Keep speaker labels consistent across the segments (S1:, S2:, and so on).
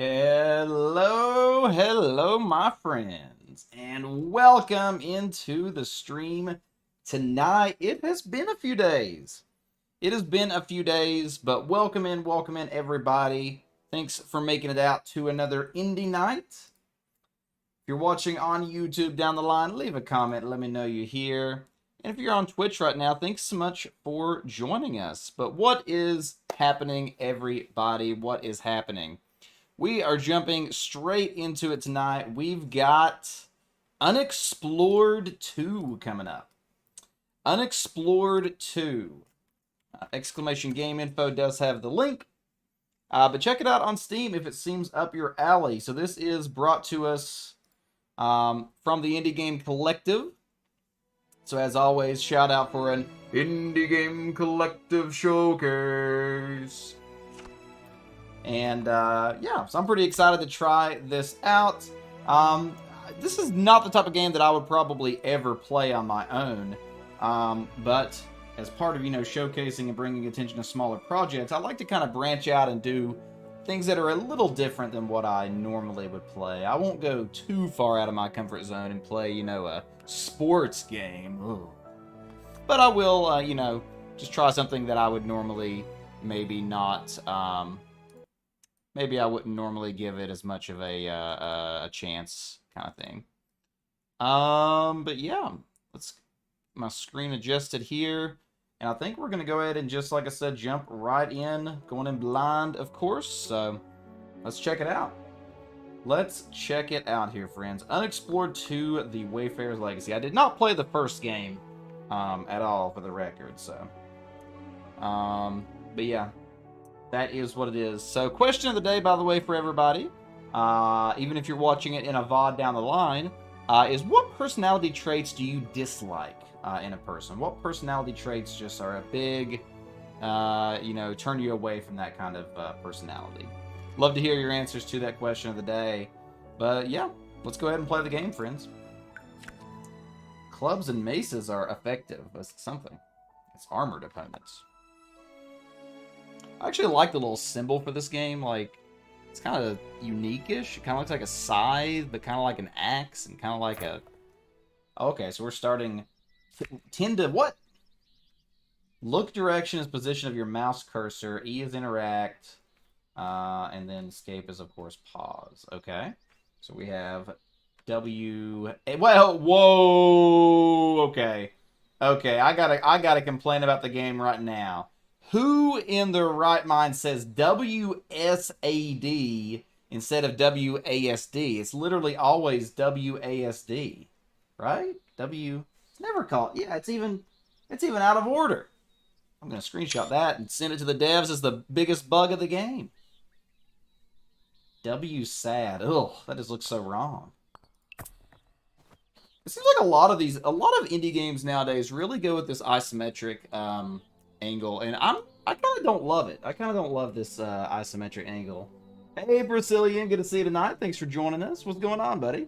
S1: Hello, my friends, and welcome into the stream tonight. It has been a few days. But welcome in, everybody. Thanks for making it out to another indie night. If you're watching on YouTube down the line, leave a comment, let me know you're here. And if you're on Twitch right now, thanks so much for joining us. But what is happening, everybody? What is happening? We are jumping straight into it tonight. We've got Unexplored 2 coming up. Unexplored 2. Exclamation Game Info does have the link. But check it out on Steam if it seems up your alley. So this is brought to us from the Indie Game Collective. So as always, shout out for an Indie Game Collective showcase. And yeah, so I'm pretty excited to try this out. This is not the type of game that I would probably ever play on my own. But as part of, showcasing and bringing attention to smaller projects, I like to kind of branch out and do things that are a little different than what I normally would play. I won't go too far out of my comfort zone and play, a sports game. Ugh. But I will, just try something that I would normally maybe not... maybe I wouldn't normally give it as much of a chance kind of thing. But yeah, let's get my screen adjusted here. And I think we're going to go ahead and just, like I said, jump right in. Going in blind, of course. So let's check it out. Let's check it out here, friends. Unexplored 2, The Wayfarer's Legacy. I did not play the first game at all, for the record. So, but yeah. That is what it is. So, question of the day, by the way, for everybody, even if you're watching it in a VOD down the line, is what personality traits do you dislike in a person? What personality traits just are a big, turn you away from that kind of personality? Love to hear your answers to that question of the day. But yeah, let's go ahead and play the game, friends. Clubs and maces are effective. That's something. It's armored opponents. I actually like the little symbol for this game. Like, it's kind of unique-ish. It kind of looks like a scythe, but kind of like an axe, and kind of like a... Okay, so we're starting... Tend to... What? Look direction is position of your mouse cursor. E is interact. And then escape is, of course, pause. Okay. So we have W... Well, whoa! Okay. Okay, I gotta complain about the game right now. Who in their right mind says WSAD instead of WASD? It's literally always WASD, right? It's never called. Yeah, it's even out of order. I'm gonna screenshot that and send it to the devs as the biggest bug of the game. WSAD. Ugh, that just looks so wrong. It seems like a lot of indie games nowadays really go with this isometric angle, and I kind of don't love it. I kind of don't love this isometric angle. Hey, Brazilian, good to see you tonight. Thanks for joining us. What's going on, buddy?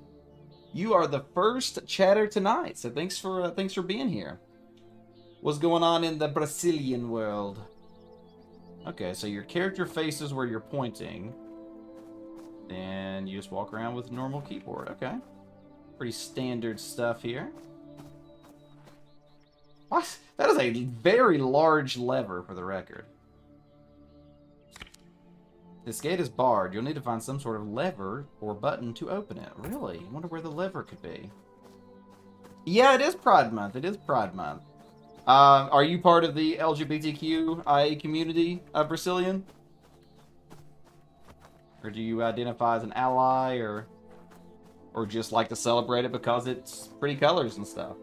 S1: You are the first chatter tonight, so thanks for being here. What's going on in the Brazilian world? Okay, so your character faces where you're pointing, then you just walk around with normal keyboard. Okay, pretty standard stuff here. What? That is a very large lever, for the record. This gate is barred. You'll need to find some sort of lever or button to open it. Really? I wonder where the lever could be. Yeah, it is Pride Month. It is Pride Month. Are you part of the LGBTQIA community, Brazilian? Or do you identify as an ally, or just like to celebrate it because it's pretty colors and stuff?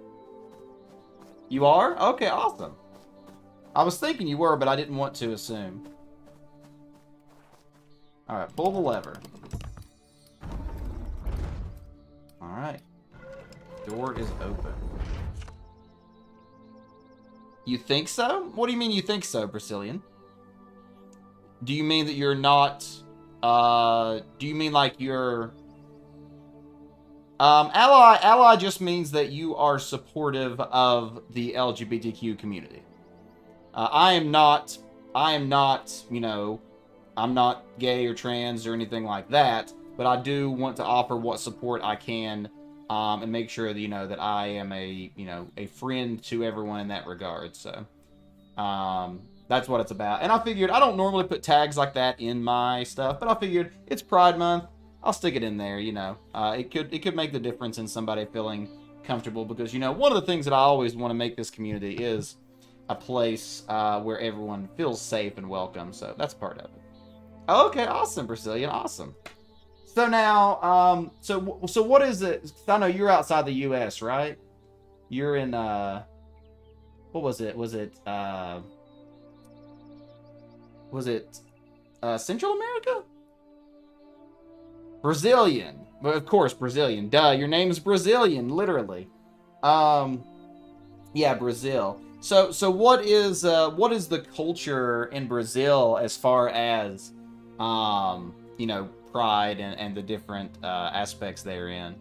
S1: You are? Okay, awesome. I was thinking you were, but I didn't want to assume. Alright, pull the lever. Alright. Door is open. You think so? What do you mean you think so, Brazilian? Do you mean that you're not... do you mean like you're... Ally just means that you are supportive of the LGBTQ community. I am not, I'm not gay or trans or anything like that, but I do want to offer what support I can, and make sure that, that I am a friend to everyone in that regard. So, that's what it's about. And I figured I don't normally put tags like that in my stuff, but I figured it's Pride Month. I'll stick it in there. It could make the difference in somebody feeling comfortable, because one of the things that I always want to make this community is a place where everyone feels safe and welcome. So that's part of it. Okay, awesome, Brazilian, awesome. So now, so what is it? I know you're outside the U.S., right? You're in what was it? Was it Central America? Brazilian. Well, of course, Brazilian. Duh, your name's Brazilian, literally. Yeah, Brazil. So what is the culture in Brazil as far as pride and the different aspects therein?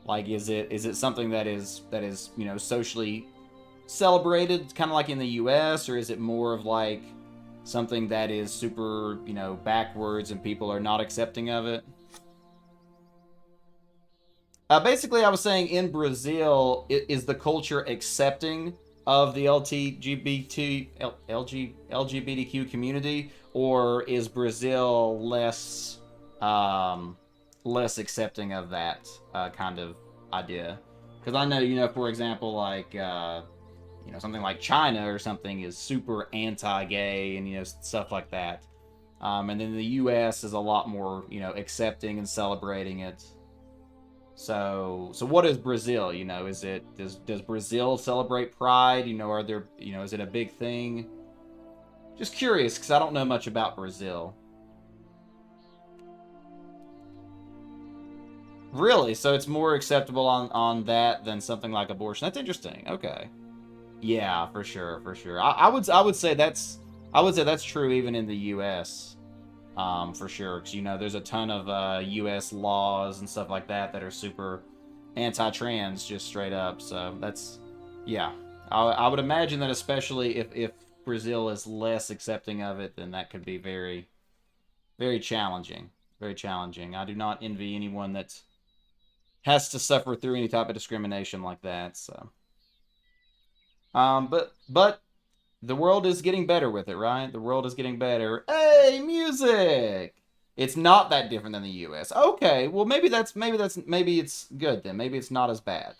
S1: Like, is it something that is socially celebrated, kind of like in the U.S., or is it more of like something that is super backwards and people are not accepting of it? Basically, I was saying, in Brazil, is the culture accepting of the LGBTQ community, or is Brazil less accepting of that kind of idea? Because I know, for example, like something like China or something is super anti-gay and stuff like that, and then the U.S. is a lot more accepting and celebrating it. So what is Brazil? Does Brazil celebrate Pride? Are there is it a big thing? Just curious, because I don't know much about Brazil. Really? So it's more acceptable on that than something like abortion. That's interesting. Okay. Yeah, for sure. I would say that's true even in the U.S. For sure, because there's a ton of U.S. laws and stuff like that are super anti-trans, just straight up. So that's, yeah, I would imagine that, especially if Brazil is less accepting of it, then that could be very, very challenging. Very challenging. I do not envy anyone that has to suffer through any type of discrimination like that. So, but the world is getting better with it, right? The world is getting better. Hey, music! It's not that different than the U.S. Okay, well maybe it's good then. Maybe it's not as bad.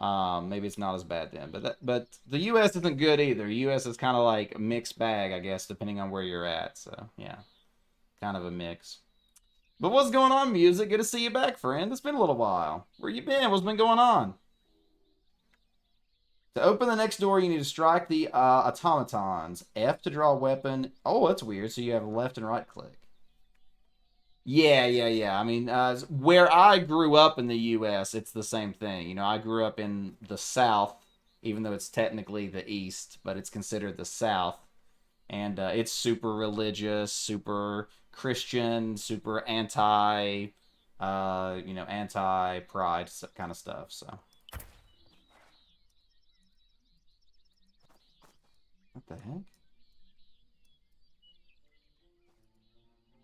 S1: Maybe it's not as bad then. But the U.S. isn't good either. The U.S. is kind of like a mixed bag, I guess, depending on where you're at. So yeah, kind of a mix. But what's going on, music? Good to see you back, friend. It's been a little while. Where you been? What's been going on? To open the next door, you need to strike the automatons. F to draw a weapon. Oh, that's weird. So you have left and right click. Yeah. I mean, where I grew up in the U.S., it's the same thing. I grew up in the South, even though it's technically the East, but it's considered the South. And it's super religious, super Christian, super anti-pride kind of stuff, so. What the heck?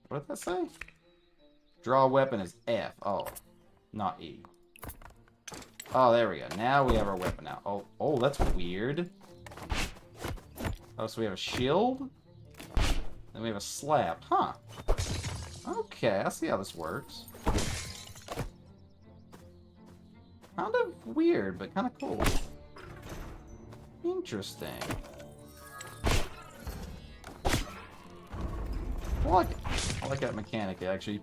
S1: What did that say? Draw a weapon is F. Oh, not E. Oh, there we go. Now we have our weapon out. Oh, that's weird. Oh, so we have a shield? Then we have a slap. Huh. Okay, I see how this works. Kind of weird, but kind of cool. Interesting. I like it. I like that mechanic. It actually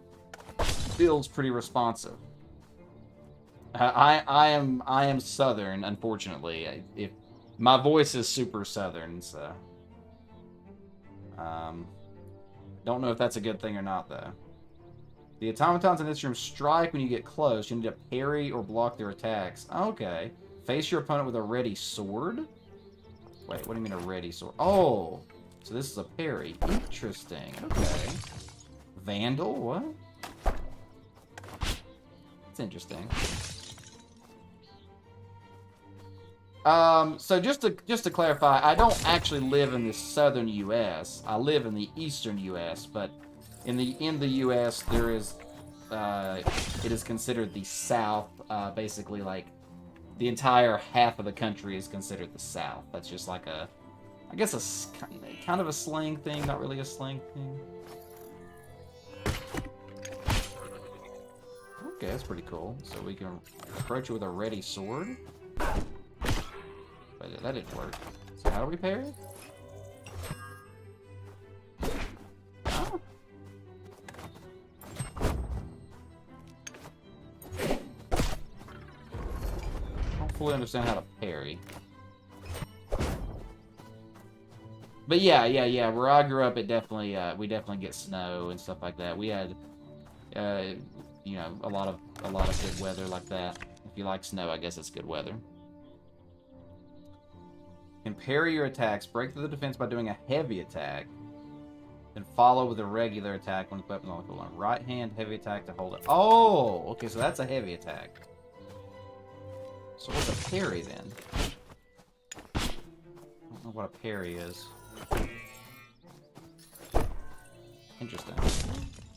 S1: feels pretty responsive. I am Southern, unfortunately. If my voice is super Southern, so don't know if that's a good thing or not, though. The automatons in this room strike when you get close. You need to parry or block their attacks. Okay. Face your opponent with a ready sword. Wait, what do you mean a ready sword? Oh. So this is a parry. Interesting. Okay. Vandal? What? That's interesting. So just to clarify, I don't actually live in the southern U.S. I live in the eastern U.S., but in the U.S. there is, it is considered the South. Basically, like the entire half of the country is considered the South. That's just like a, I guess a kind of a slang thing, not really a slang thing. Okay, that's pretty cool. So we can approach it with a ready sword. But that didn't work. So how do we parry? Oh. I don't fully understand how to parry. But yeah. Where I grew up, it definitely we definitely get snow and stuff like that. We had you know, a lot of good weather like that. If you like snow, I guess it's good weather. Can parry your attacks, break through the defense by doing a heavy attack, then follow with a regular attack when the weapon on the one. Right hand heavy attack to hold it. Oh, okay, so that's a heavy attack. So what's a parry then? I don't know what a parry is. Interesting.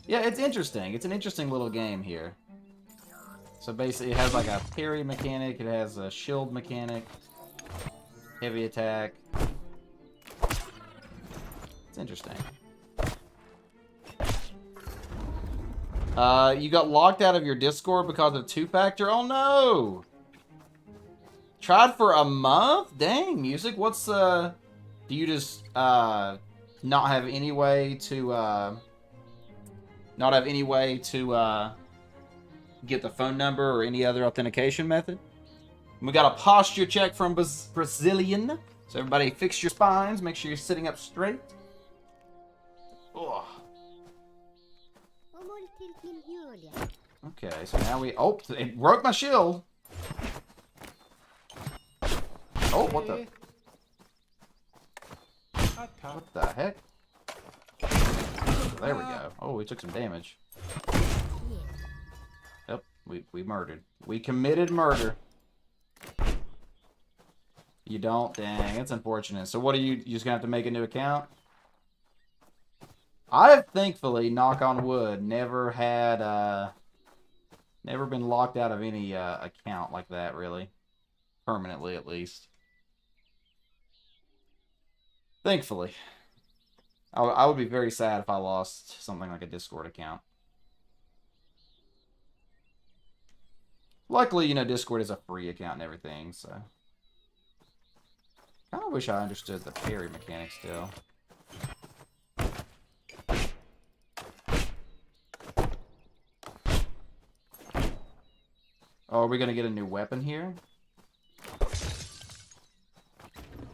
S1: Yeah, it's interesting. It's an interesting little game here. So basically, it has like a parry mechanic. It has a shield mechanic. Heavy attack. It's interesting. You got locked out of your Discord because of two-factor? Oh no! Tried for a month? Dang, music. What's do you just not have any way to get the phone number or any other authentication method? We got a posture check from Brazilian. So everybody fix your spines. Make sure you're sitting up straight. Ugh. Okay, so now we... Oh, it broke my shield. Oh, what the... What the heck? There we go. Oh, we took some damage. Yep, we murdered. We committed murder. You don't? Dang, that's unfortunate. So what are you just gonna have to make a new account? I've thankfully, knock on wood, never had, never been locked out of any, account like that, really. Permanently, at least. Thankfully. I would be very sad if I lost something like a Discord account. Luckily, you know, Discord is a free account and everything, so... I kind of wish I understood the parry mechanic still. Oh, are we going to get a new weapon here?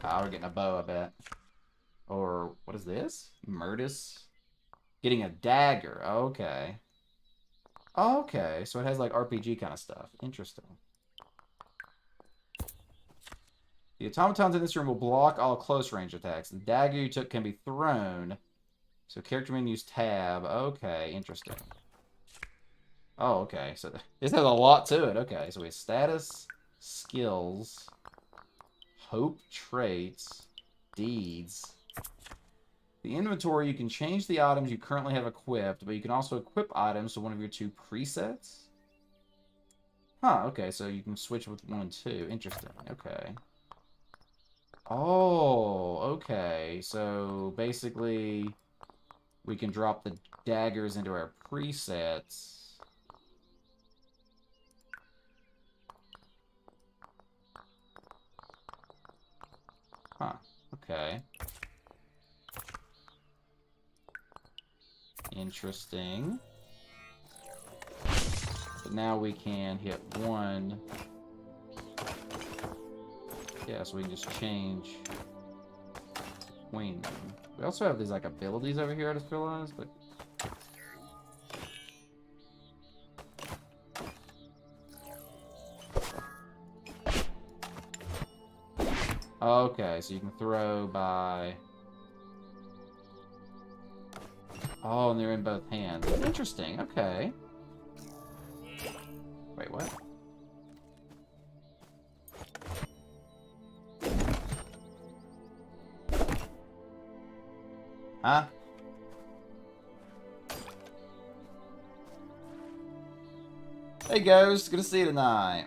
S1: Ah, we're getting a bow, I bet. Or, what is this? Murtis? Getting a dagger. Okay. Okay, so it has like RPG kind of stuff. Interesting. The automatons in this room will block all close range attacks. The dagger you took can be thrown. So character menu use tab. Okay, interesting. Oh, okay. So this has a lot to it. Okay, so we have status, skills, hope, traits, deeds. The inventory, you can change the items you currently have equipped, but you can also equip items to one of your two presets. Huh, okay, so you can switch with 1 and 2. Interesting, okay. Oh, okay. So basically, we can drop the daggers into our presets. Huh, okay. Interesting. But now we can hit 1. Yeah, so we can just change between them. We also have these like abilities over here, I just realized, but okay, so you can throw by... Oh, and they're in both hands. Interesting, okay. Wait, what? Hey, Ghost. Good to see you tonight.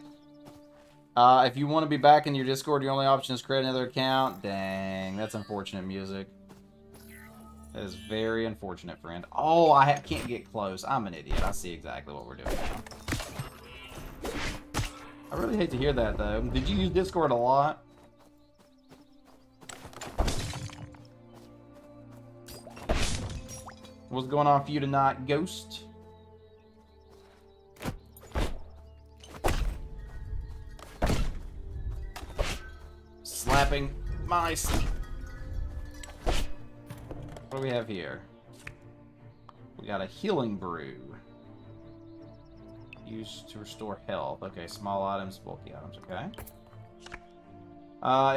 S1: If you want to be back in your Discord, your only option is create another account. Dang, that's unfortunate music. That is very unfortunate, friend. Oh, I can't get close. I'm an idiot. I see exactly what we're doing now. I really hate to hear that, though. Did you use Discord a lot? What's going on for you tonight, Ghost? Slapping mice. What do we have here? We got a healing brew. Used to restore health. Okay, small items, bulky items. Okay.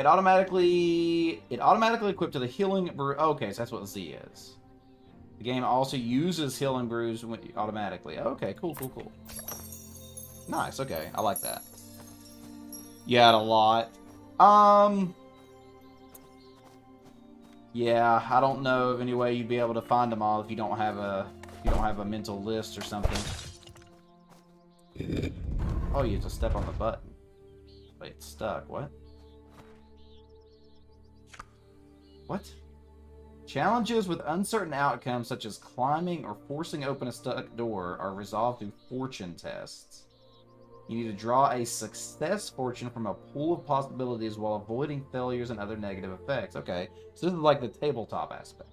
S1: It automatically equipped to the healing brew. Okay, so that's what Z is. The game also uses healing brews automatically. Okay, cool. Nice. Okay, I like that. You had a lot. Yeah, I don't know of any way you'd be able to find them all if you don't have a mental list or something. Oh, you have to step on the button. Wait, it's stuck. What? What? Challenges with uncertain outcomes, such as climbing or forcing open a stuck door, are resolved through fortune tests. You need to draw a success fortune from a pool of possibilities while avoiding failures and other negative effects. Okay, so this is like the tabletop aspect.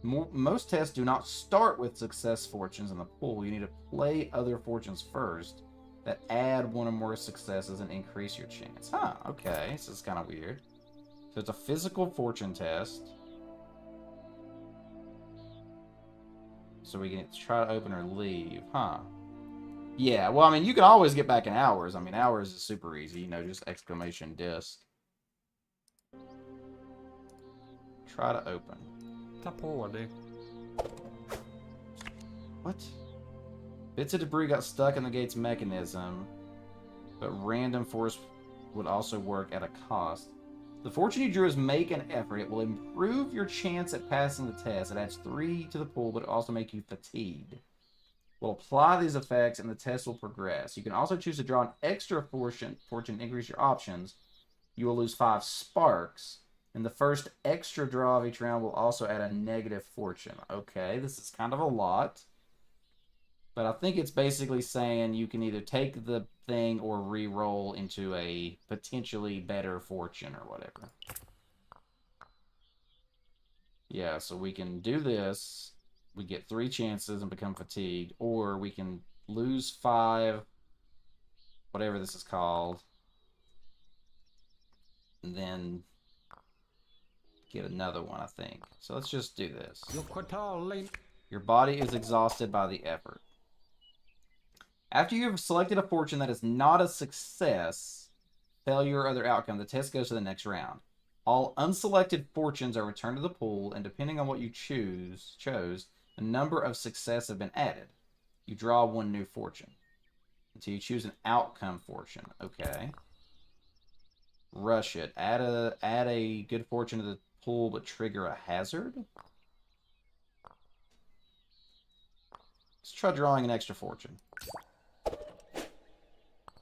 S1: Most tests do not start with success fortunes in the pool. You need to play other fortunes first that add one or more successes and increase your chance. Huh, okay, so it's kind of weird. So it's a physical fortune test. So we can try to open or leave, huh? Yeah, well, I mean, you can always get back in hours. I mean, hours is super easy, you know, just exclamation disc. Try to open. What? Bits of debris got stuck in the gate's mechanism, but random force would also work at a cost. The fortune you drew is make an effort. It will improve your chance at passing the test. It adds 3 to the pool, but it also make you fatigued. We'll apply these effects and the test will progress. You can also choose to draw an extra fortune to increase your options. You will lose 5 sparks. And the first extra draw of each round will also add a negative fortune. Okay, this is kind of a lot. But I think it's basically saying you can either take the thing or re-roll into a potentially better fortune or whatever. Yeah, so we can do this. We get 3 chances and become fatigued. Or we can lose 5, whatever this is called. And then get another one, I think. So let's just do this. Your body is exhausted by the effort. After you have selected a fortune that is not a success, failure, or other outcome, the test goes to the next round. All unselected fortunes are returned to the pool, and depending on what you chose, a number of successes have been added. You draw 1 new fortune until you choose an outcome fortune. Okay. Rush it. Add a good fortune to the pool, but trigger a hazard. Let's try drawing an extra fortune.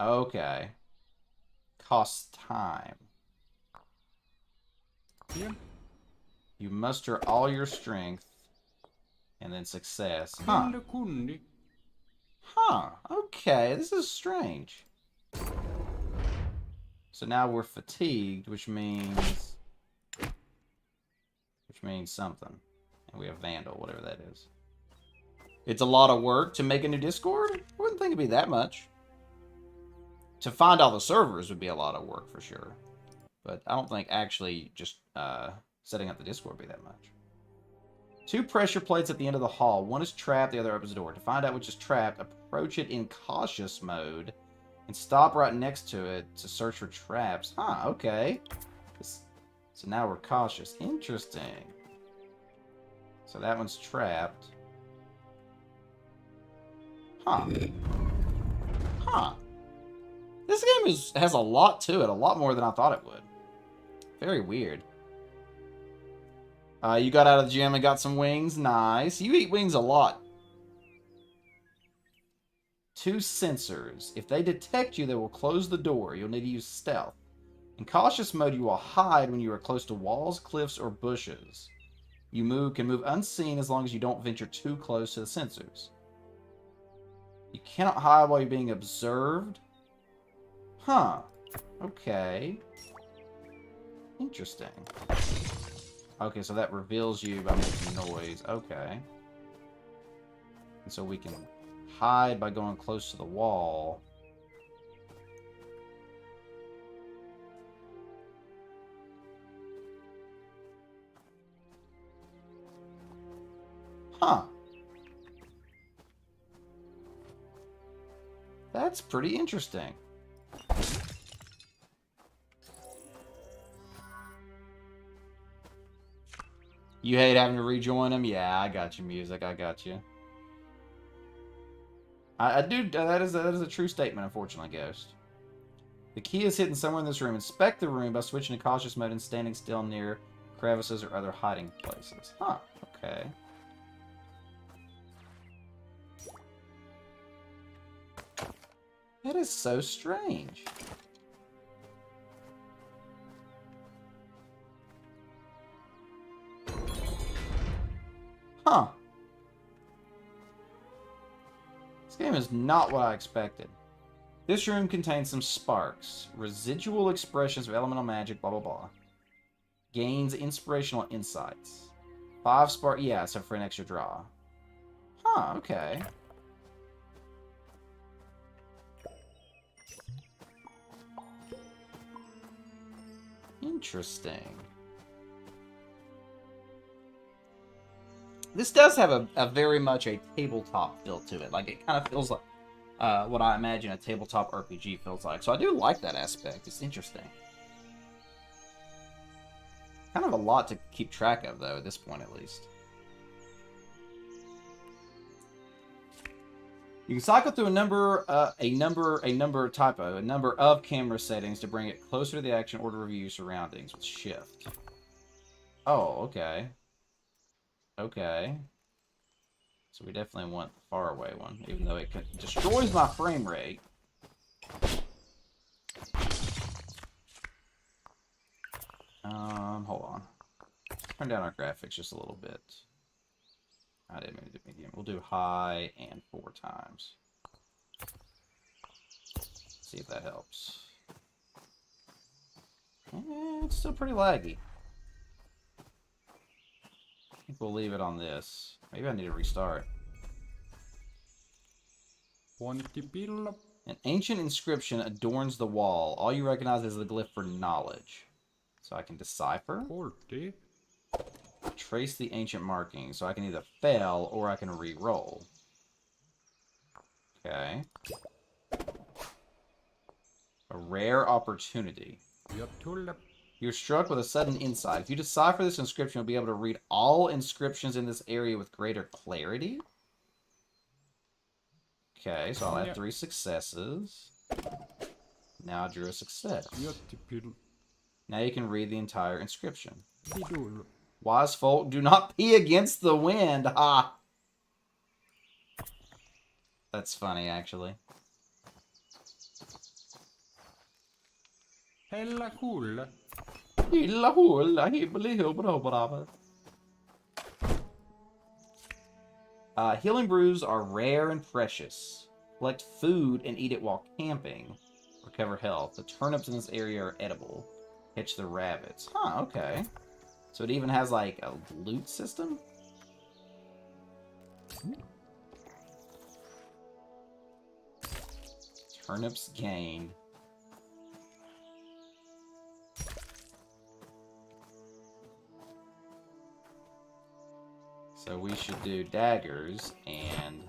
S1: Okay. Costs time. Yeah. You muster all your strength. And then success. Huh. Huh. Okay, this is strange. So now we're fatigued, which means something. And we have Vandal, whatever that is. It's a lot of work to make a new Discord? I wouldn't think it'd be that much. To find all the servers would be a lot of work for sure. But I don't think actually just setting up the Discord would be that much. 2 pressure plates at the end of the hall. One is trapped, the other opens the door. To find out which is trapped, approach it in cautious mode and stop right next to it to search for traps. Huh, okay. So now we're cautious. Interesting. So that one's trapped. Huh. Huh. This game has a lot to it. A lot more than I thought it would. Very weird. You got out of the gym and got some wings. Nice. You eat wings a lot. 2 sensors. If they detect you, they will close the door. You'll need to use stealth. In cautious mode, you will hide when you are close to walls, cliffs, or bushes. You can move unseen as long as you don't venture too close to the sensors. You cannot hide while you're being observed. Huh. Okay. Interesting. Okay, so that reveals you by making noise. Okay. And so we can hide by going close to the wall. Huh. That's pretty interesting. You hate having to rejoin them? Yeah, I got you, music. I got you. I do. That is a true statement, unfortunately, Ghost. The key is hidden somewhere in this room. Inspect the room by switching to cautious mode and standing still near crevices or other hiding places. Huh. Okay. That is so strange. Huh. This game is not what I expected. This room contains some sparks. Residual expressions of elemental magic, blah, blah, blah. Gains inspirational insights. 5 spark... Yeah, so for an extra draw. Huh, okay. Interesting. This does have a very much a tabletop feel to it. Like, it kind of feels like what I imagine a tabletop RPG feels like. So I do like that aspect. It's interesting. Kind of a lot to keep track of, though, at this point, at least. You can cycle through a number of camera settings to bring it closer to the action or to review your surroundings with shift. Oh, okay. Okay. So we definitely want the far away one, even though it destroys my frame rate. Hold on. Turn down our graphics just a little bit. I didn't mean to do medium. We'll do high and 4 times. See if that helps. It's still pretty laggy. I think we'll leave it on this. Maybe I need to restart. An ancient inscription adorns the wall. All you recognize is the glyph for knowledge. So I can decipher. Trace the ancient markings. So I can either fail or I can re-roll. Okay. A rare opportunity. You're struck with a sudden insight. If you decipher this inscription, you'll be able to read all inscriptions in this area with greater clarity. Okay, so I'll have 3 successes. Now I drew a success. Now you can read the entire inscription. Wise folk do not pee against the wind. Ha! That's funny, actually. Healing brews are rare and precious. Collect food and eat it while camping. Recover health. The turnips in this area are edible. Catch the rabbits. Huh, okay. So it even has, like, a loot system? Turnips gained. So we should do daggers and...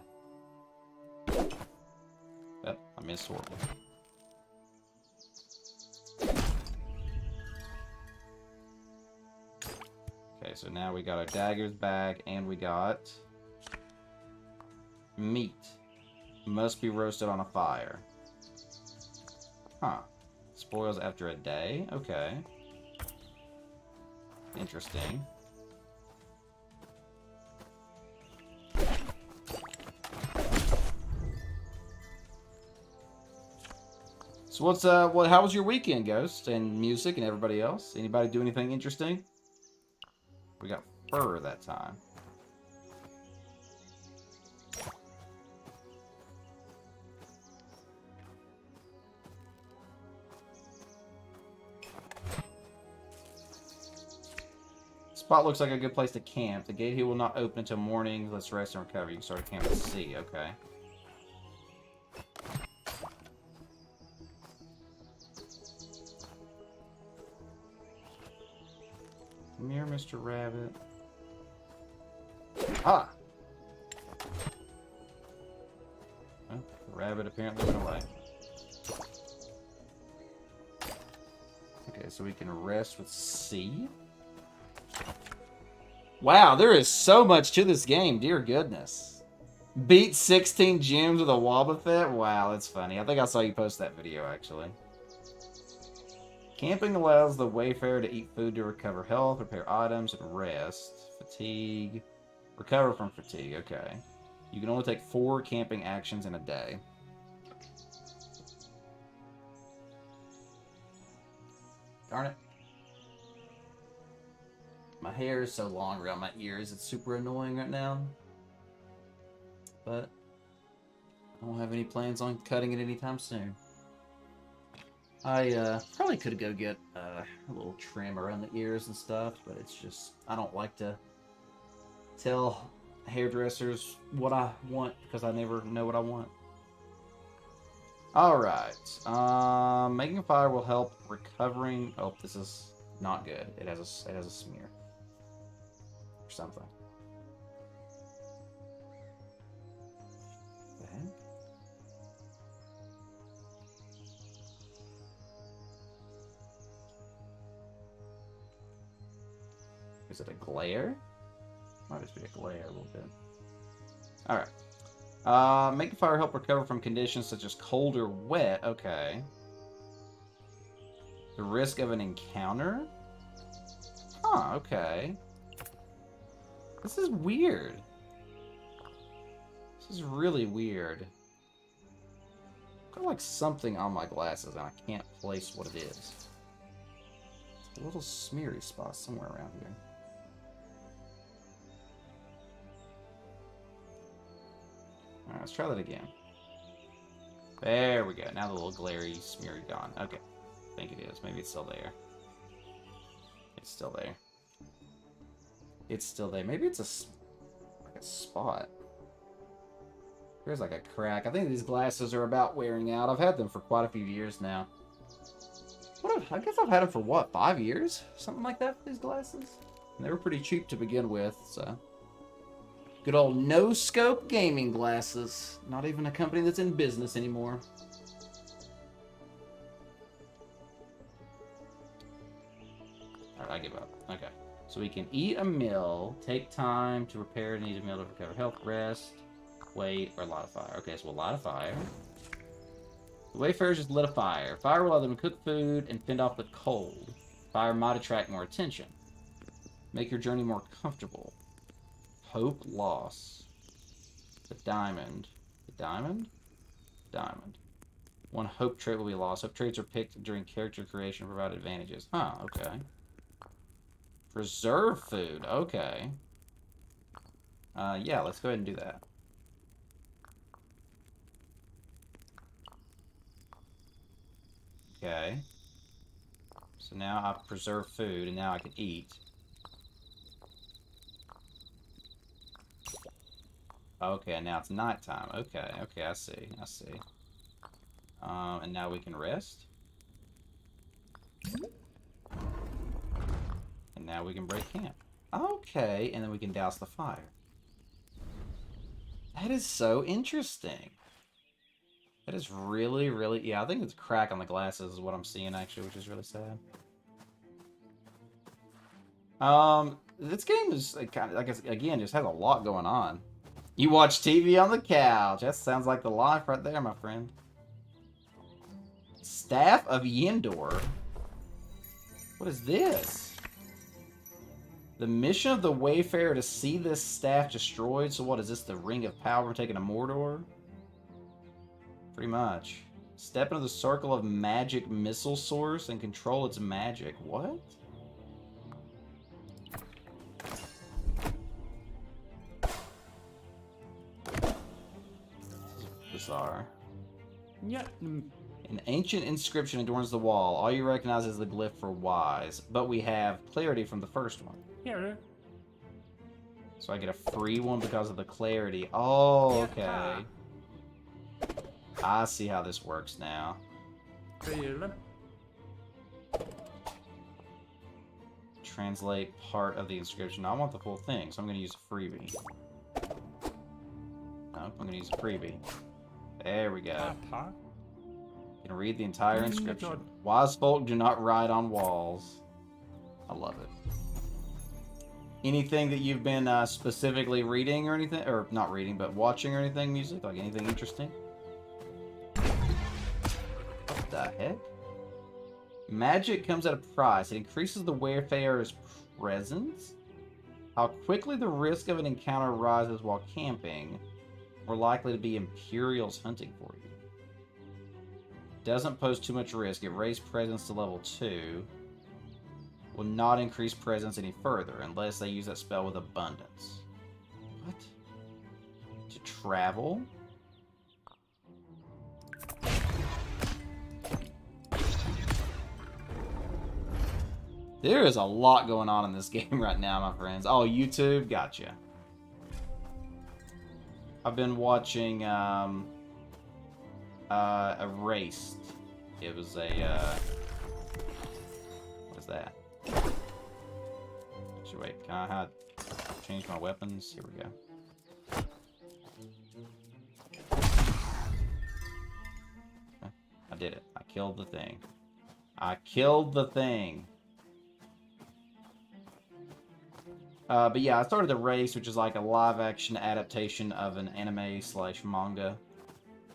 S1: Oh, I missed horrible. Okay, so now we got our daggers back and we got... meat. Must be roasted on a fire. Huh. Spoils after a day? Okay. Interesting. So how was your weekend, Ghost, and music and everybody else? Anybody do anything interesting? We got fur that time. Spot looks like a good place to camp. The gate here will not open until morning. Let's rest and recover. You can start a camp at sea. Okay. Come here, Mr. Rabbit. Ah! Well, the rabbit apparently went away. Okay, so we can rest with C. Wow, there is so much to this game, dear goodness. Beat 16 gyms with a Wobbuffet? Wow, that's funny. I think I saw you post that video, actually. Camping allows the Wayfarer to eat food to recover health, repair items, and rest. Fatigue. Recover from fatigue, okay. You can only take 4 camping actions in a day. Darn it. My hair is so long around my ears, it's super annoying right now. But I don't have any plans on cutting it anytime soon. I probably could go get a little trim around the ears and stuff, but it's just, I don't like to tell hairdressers what I want because I never know what I want. Alright, making a fire will help recovering. Oh, this is not good. It has a smear. Or something. The heck? Is it a glare? Might just be a glare a little bit. Alright. Make a fire help recover from conditions such as cold or wet. Okay. The risk of an encounter? Huh, okay. This is weird. This is really weird. I've got like something on my glasses and I can't place what it is. It's a little smeary spot somewhere around here. Alright, let's try that again. There we go. Now the little glary, smeary gone. Okay. I think it is. Maybe it's still there. It's still there. It's still there. Maybe it's like a spot. There's like a crack. I think these glasses are about wearing out. I've had them for quite a few years now. I guess I've had them for what, 5 years? Something like that for these glasses? And they were pretty cheap to begin with, so. Good old no-scope gaming glasses. Not even a company that's in business anymore. Alright, I give up. Okay. So we can eat a meal, take time to prepare and eat a meal to recover health, rest, wait, or light a fire. Okay, so we'll light a fire. The Wayfarers just lit a fire. Fire will allow them to cook food and fend off the cold. Fire might attract more attention. Make your journey more comfortable. Hope loss. The diamond. The diamond? Diamond. 1 hope trait will be lost. Hope traits are picked during character creation to provide advantages. Huh, okay. Preserve food. Okay. Yeah, let's go ahead and do that. Okay. So now I've preserved food, and now I can eat. Okay, now it's nighttime. Okay, okay, I see, I see. And now we can rest. And now we can break camp. Okay, and then we can douse the fire. That is so interesting. That is really, really... Yeah, I think it's a crack on the glasses is what I'm seeing, actually, which is really sad. This game is kind of, like, again, just has a lot going on. You watch TV on the couch. That sounds like the life right there, my friend. Staff of Yendor. What is this? The mission of the Wayfarer to see this staff destroyed. So what is this, the Ring of Power taking a Mordor? Pretty much. Step into the circle of magic missile source and control its magic. What? This is bizarre.
S2: Yeah.
S1: An ancient inscription adorns the wall. All you recognize is the glyph for wise, but we have clarity from the first one.
S2: Yeah.
S1: So I get a free one because of the clarity. Oh, okay. I see how this works now. Translate part of the inscription. I want the full thing, so I'm going to use a freebie. Nope, I'm going to use a freebie. There we go. You can read the entire inscription. Wise folk do not ride on walls. I love it. Anything that you've been specifically reading or anything? Or not reading, but watching or anything, music? Like anything interesting? What the heck? Magic comes at a price. It increases the Wayfarer's presence. How quickly the risk of an encounter rises while camping. More likely to be Imperials hunting for you. Doesn't pose too much risk. It raised presence to level 2. Will not increase presence any further unless they use that spell with abundance. What? To travel? There is a lot going on in this game right now, my friends. Oh, YouTube? Gotcha. I've been watching Erased. It was a what is that? Actually, wait, can I change my weapons? Here we go. I did it. I killed the thing. I killed the thing. But yeah, I started The Race, which is like a live-action adaptation of an anime/manga.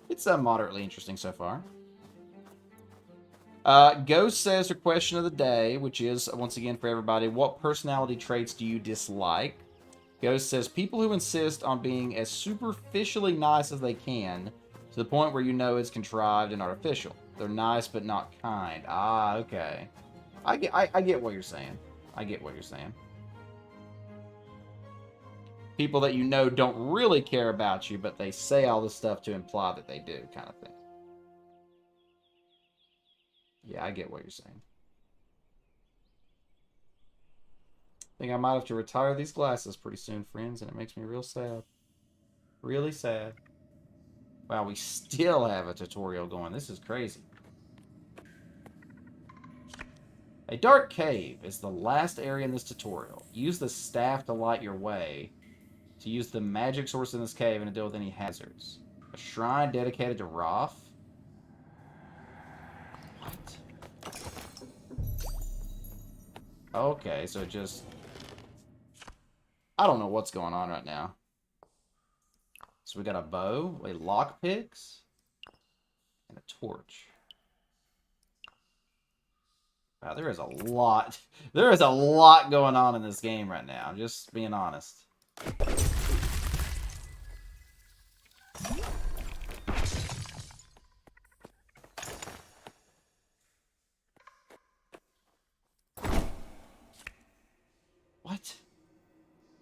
S1: It's moderately interesting so far. Ghost says her question of the day, which is, once again for everybody, what personality traits do you dislike? Ghost says, people who insist on being as superficially nice as they can, to the point where you know it's contrived and artificial. They're nice but not kind. Ah, okay. I get what you're saying. I get what you're saying. People that you know don't really care about you, but they say all this stuff to imply that they do, kind of thing. Yeah, I get what you're saying. I think I might have to retire these glasses pretty soon, friends, and it makes me real sad. Really sad. Wow, we still have a tutorial going. This is crazy. A dark cave is the last area in this tutorial. Use the staff to light your way, to use the magic source in this cave and to deal with any hazards. A shrine dedicated to Roth? What? Okay, so it just... I don't know what's going on right now. So we got a bow, a lockpicks, and a torch. Wow, there is a lot. There is a lot going on in this game right now. I'm just being honest. What?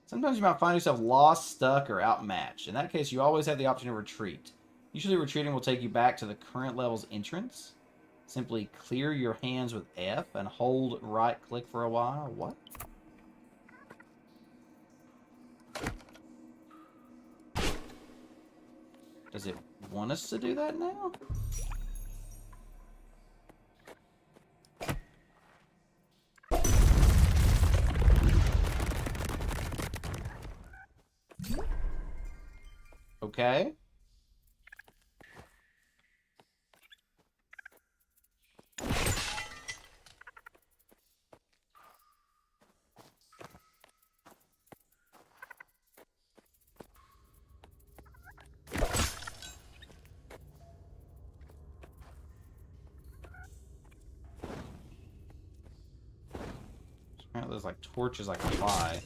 S1: Sometimes you might find yourself lost, stuck, or outmatched. In that case, you always have the option to retreat. Usually retreating will take you back to the current level's entrance. Simply clear your hands with F and hold right-click for a while. What? Does it want us to do that now? Okay. Apparently there's like torches I can buy.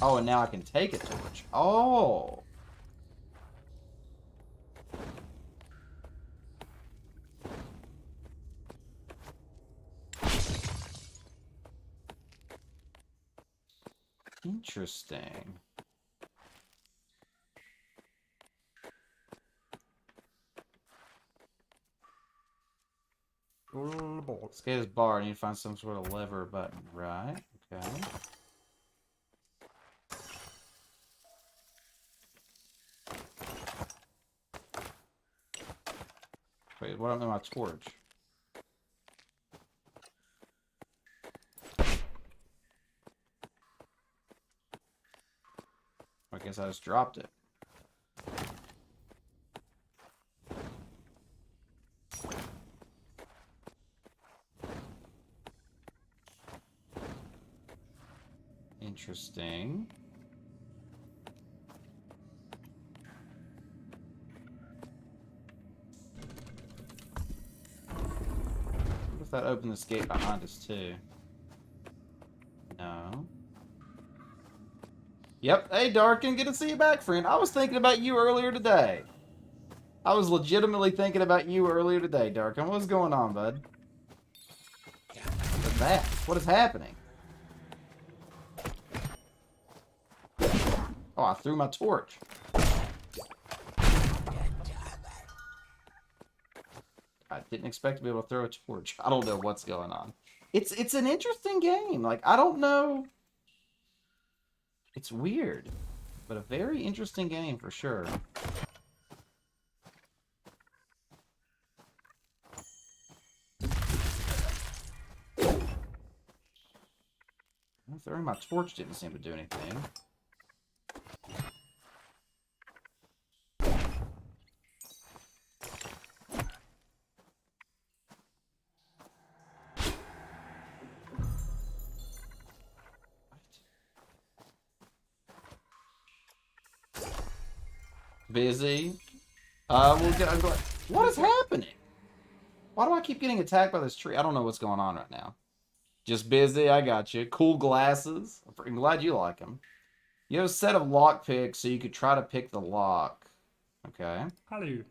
S1: Oh, and now I can take a torch. Oh! Interesting. Let's get his bar. I need to find some sort of lever button. Right. Okay. Wait, what happened to my torch? I guess I just dropped it. Interesting. What if that opened this gate behind us too? No. Yep. Hey, Darkin, good to see you back, friend. I was thinking about you earlier today. I was legitimately thinking about you earlier today, Darkin. What's going on, bud? What's that? What is happening? Oh, I threw my torch. I didn't expect to be able to throw a torch. I don't know what's going on. It's an interesting game. Like, I don't know. It's weird, but a very interesting game for sure. Throwing my torch didn't seem to do anything. Busy. We'll get. What is happening? Why do I keep getting attacked by this tree? I don't know what's going on right now. Just busy. I got you. Cool glasses. I'm glad you like them. You have a set of lock picks, so you could try to pick the lock. Okay.
S2: Hello.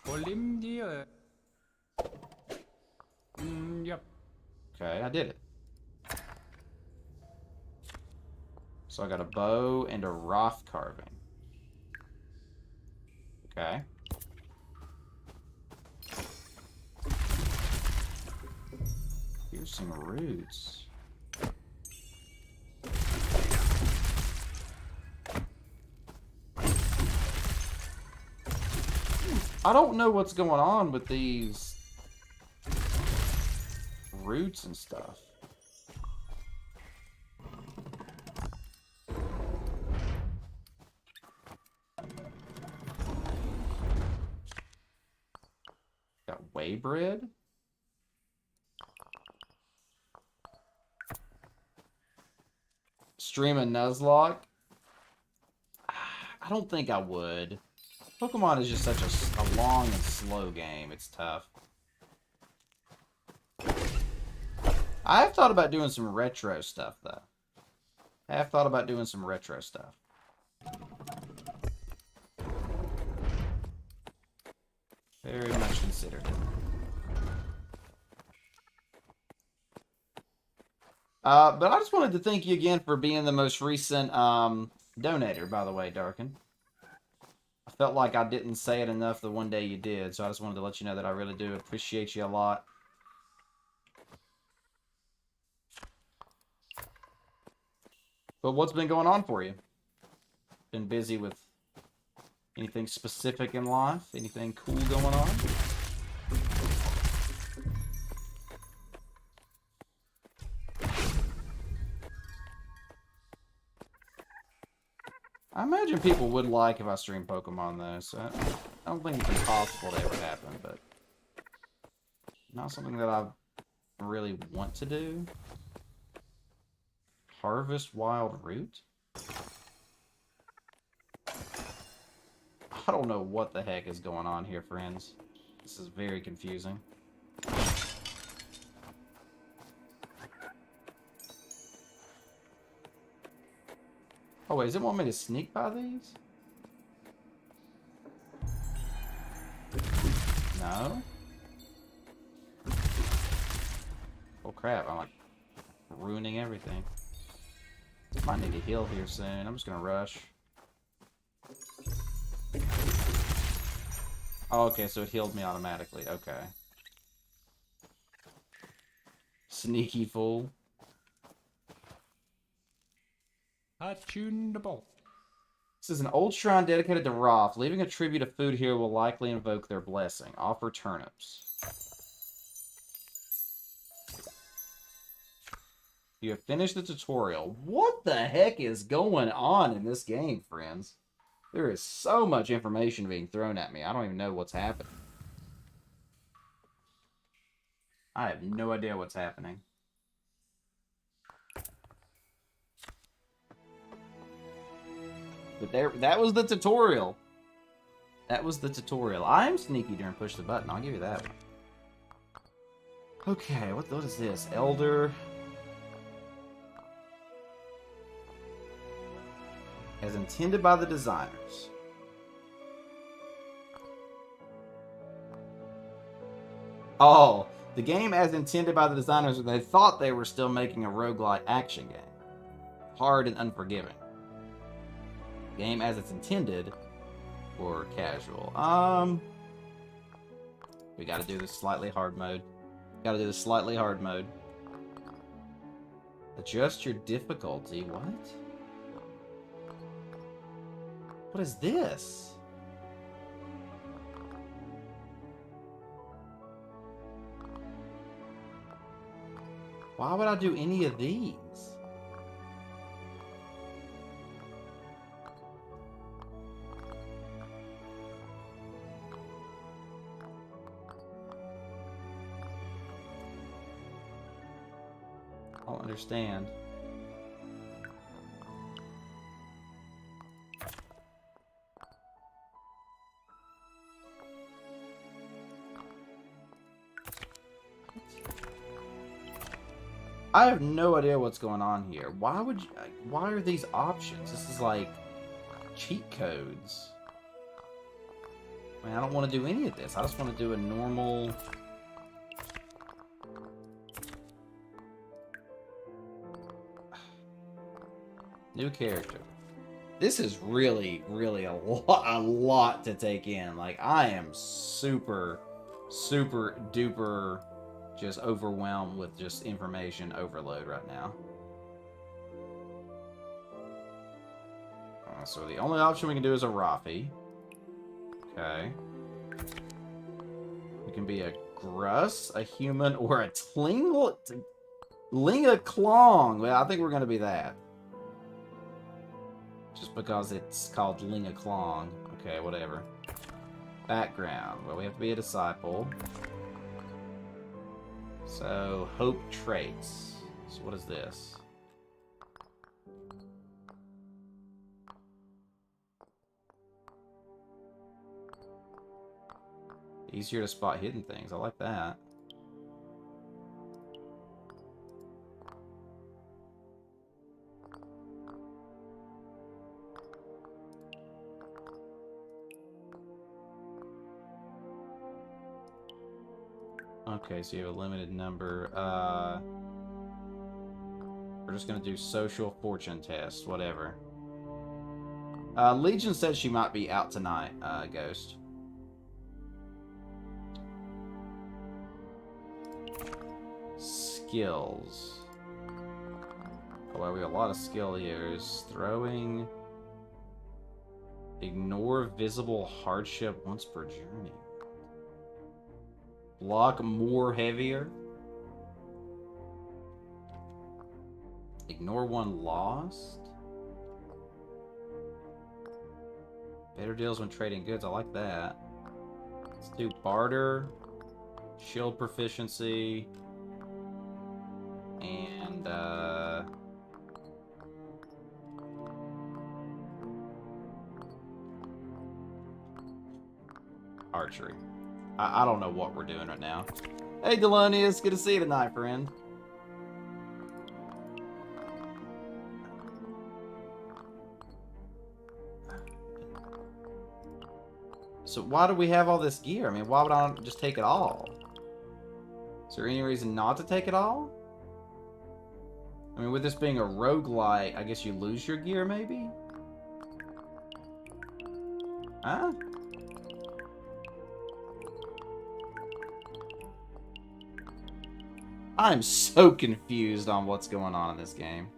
S2: Volume dear. Yep.
S1: Okay, I did it. So I got a bow and a Roth carving. Okay. Here's some roots. I don't know what's going on with these roots and stuff. Got whey bread. Stream a Nuzlocke. I don't think I would. Pokemon is just such a long and slow game. It's tough. I have thought about doing some retro stuff, though. I have thought about doing some retro stuff. Very much considered it. But I just wanted to thank you again for being the most recent donator, by the way, Darkin. I felt like I didn't say it enough the one day you did, so I just wanted to let you know that I really do appreciate you a lot. But what's been going on for you? Been busy with anything specific in life? Anything cool going on? I imagine people would like if I stream Pokemon, though, so I don't think it's impossible to ever happen, but not something that I really want to do. Harvest wild root? I don't know what the heck is going on here, friends. This is very confusing. Oh wait, does it want me to sneak by these? No? Oh crap, I'm like ruining everything. Might need to heal here soon. I'm just gonna rush. Oh, okay, so it healed me automatically. Okay. Sneaky fool.
S2: Attune the ball.
S1: This is an old shrine dedicated to Roth. Leaving a tribute of food here will likely invoke their blessing. Offer turnips. You have finished the tutorial. What the heck is going on in this game, friends? There is so much information being thrown at me. I don't even know what's happening. I have no idea what's happening. But there, that was the tutorial. That was the tutorial. I'm sneaky during push the button. I'll give you that. Okay, what is this? Elder. As intended by the designers. Oh, the game as intended by the designers, they thought they were still making a roguelike action game. Hard and unforgiving. Game as it's intended or casual. We gotta do this slightly hard mode. Gotta do the slightly hard mode. Adjust your difficulty. What? What is this? Why would I do any of these? I don't understand. I have no idea what's going on here. Why would you, why are these options? This is like cheat codes. I mean, I don't want to do any of this. I just want to do a normal... New character. This is really, really a lot to take in. Like, I am super duper just overwhelmed with just information overload right now. So the only option we can do is a Rafi. Okay. We can be a Gruss, a human, or a Linga Klong. Well, I think we're going to be that. Just because it's called Linga Klong. Okay, whatever. Background. Well, we have to be a disciple. So, hope traits. So what is this? Easier to spot hidden things. I like that. Okay, so you have a limited number. We're just gonna do social fortune test, whatever. Legion said she might be out tonight, Ghost. Skills. Oh, well, we have a lot of skill here. Throwing. Ignore visible hardship once per journey. Block more heavier. Ignore one lost. Better deals when trading goods. I like that. Let's do barter. Shield proficiency. And, archery. I don't know what we're doing right now. Hey, Delonius. Good to see you tonight, friend. So why do we have all this gear? I mean, why would I not just take it all? Is there any reason not to take it all? I mean, with this being a roguelite, I guess you lose your gear, maybe? Huh? I'm so confused on what's going on in this game.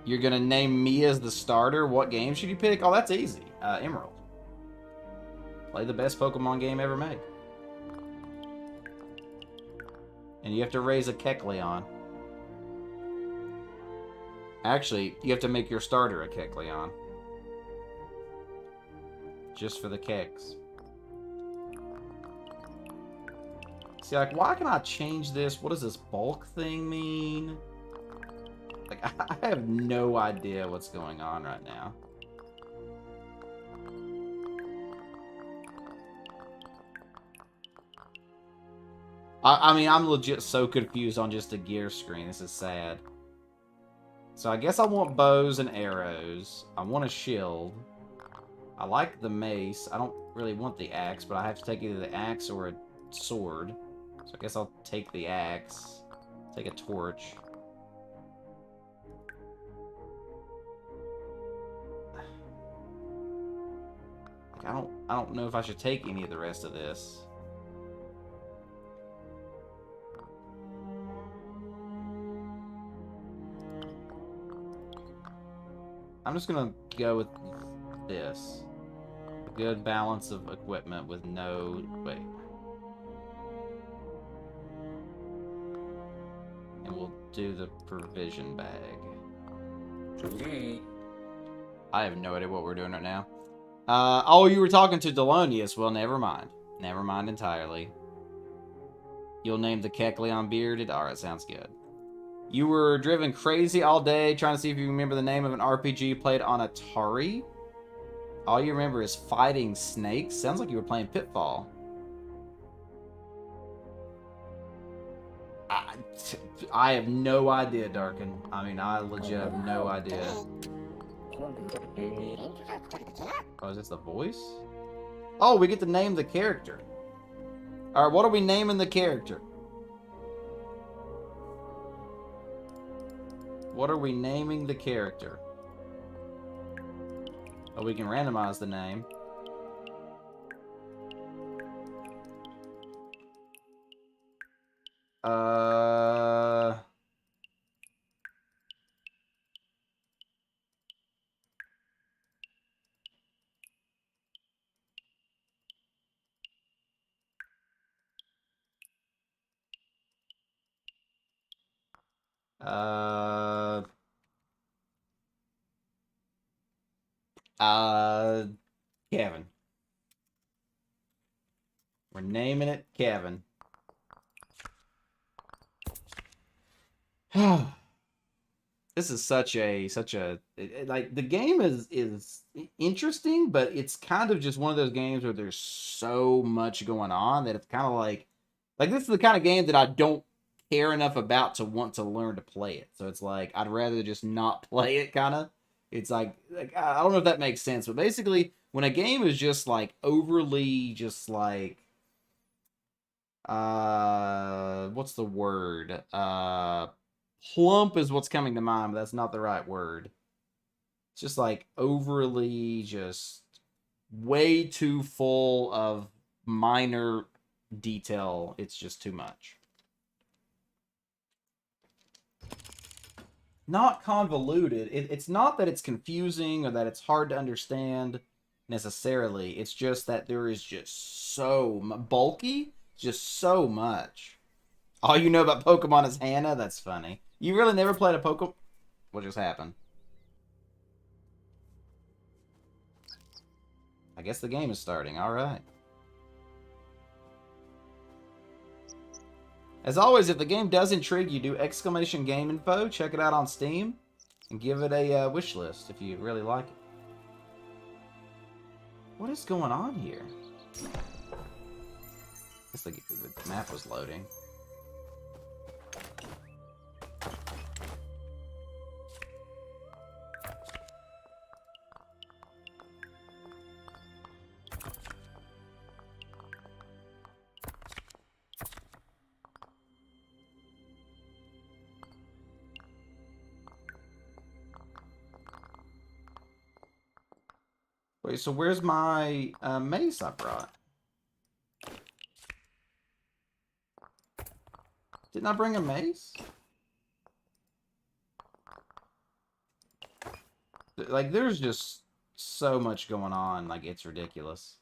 S1: You're gonna name me as the starter? What game should you pick? Oh, that's easy. Emerald. Play the best Pokemon game ever made. And you have to raise a Kecleon. Actually, you have to make your starter a Kecleon. Just for the kecks. See, like, why can I change this? What does this bulk thing mean? Like, I have no idea what's going on right now. I mean, I'm legit so confused on just a gear screen. This is sad. So I guess I want bows and arrows. I want a shield. I like the mace. I don't really want the axe, but I have to take either the axe or a sword. So I guess I'll take the axe. Take a torch. Like, I don't know if I should take any of the rest of this. I'm just gonna go with this. A good balance of equipment with no... Wait. And we'll do the provision bag.
S3: Okay.
S1: I have no idea what we're doing right now. Oh, you were talking to Delonius. Well, never mind. Never mind entirely. You'll name the Kecleon Bearded? Alright, sounds good. You were driven crazy all day trying to see if you remember the name of an RPG played on Atari. All you remember is fighting snakes. Sounds like you were playing Pitfall. I have no idea, Darkin. I mean, I legit have no idea. Oh, is this the voice? Oh, we get to name the character. Alright, what are we naming the character? What are we naming the character? Oh, we can randomize the name. Kevin. We're naming it Kevin. This is such a like, the game is interesting, but it's kind of just one of those games where there's so much going on that it's kind of like this is the kind of game that I don't care enough about to want to learn to play it. So it's like I'd rather just not play it, kind of. It's like I don't know if that makes sense, but basically when a game is just like overly just like what's the word? Plump is what's coming to mind, but that's not the right word. It's just like overly just way too full of minor detail. It's just too much. Not convoluted. It's not that it's confusing or that it's hard to understand necessarily. It's just that there is just so bulky, just so much. All you know about Pokemon is Hannah? That's funny. You really never played a Pokemon? What just happened? I guess the game is starting. Alright. As always, if the game does intrigue you, do exclamation game info. Check it out on Steam. And give it a wish list if you really like it. What is going on here? I guess the map was loading. Wait, so where's my mace I brought? Didn't I bring a mace? Like, there's just so much going on. Like, it's ridiculous.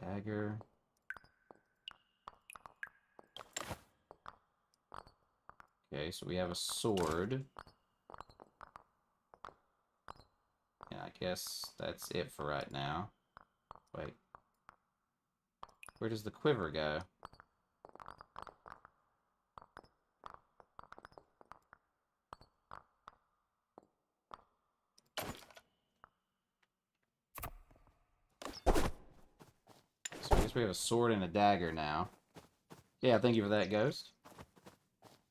S1: Dagger. Okay, so we have a sword. And I guess that's it for right now. Wait. Where does the quiver go? So I guess we have a sword and a dagger now. Yeah, thank you for that, Ghost.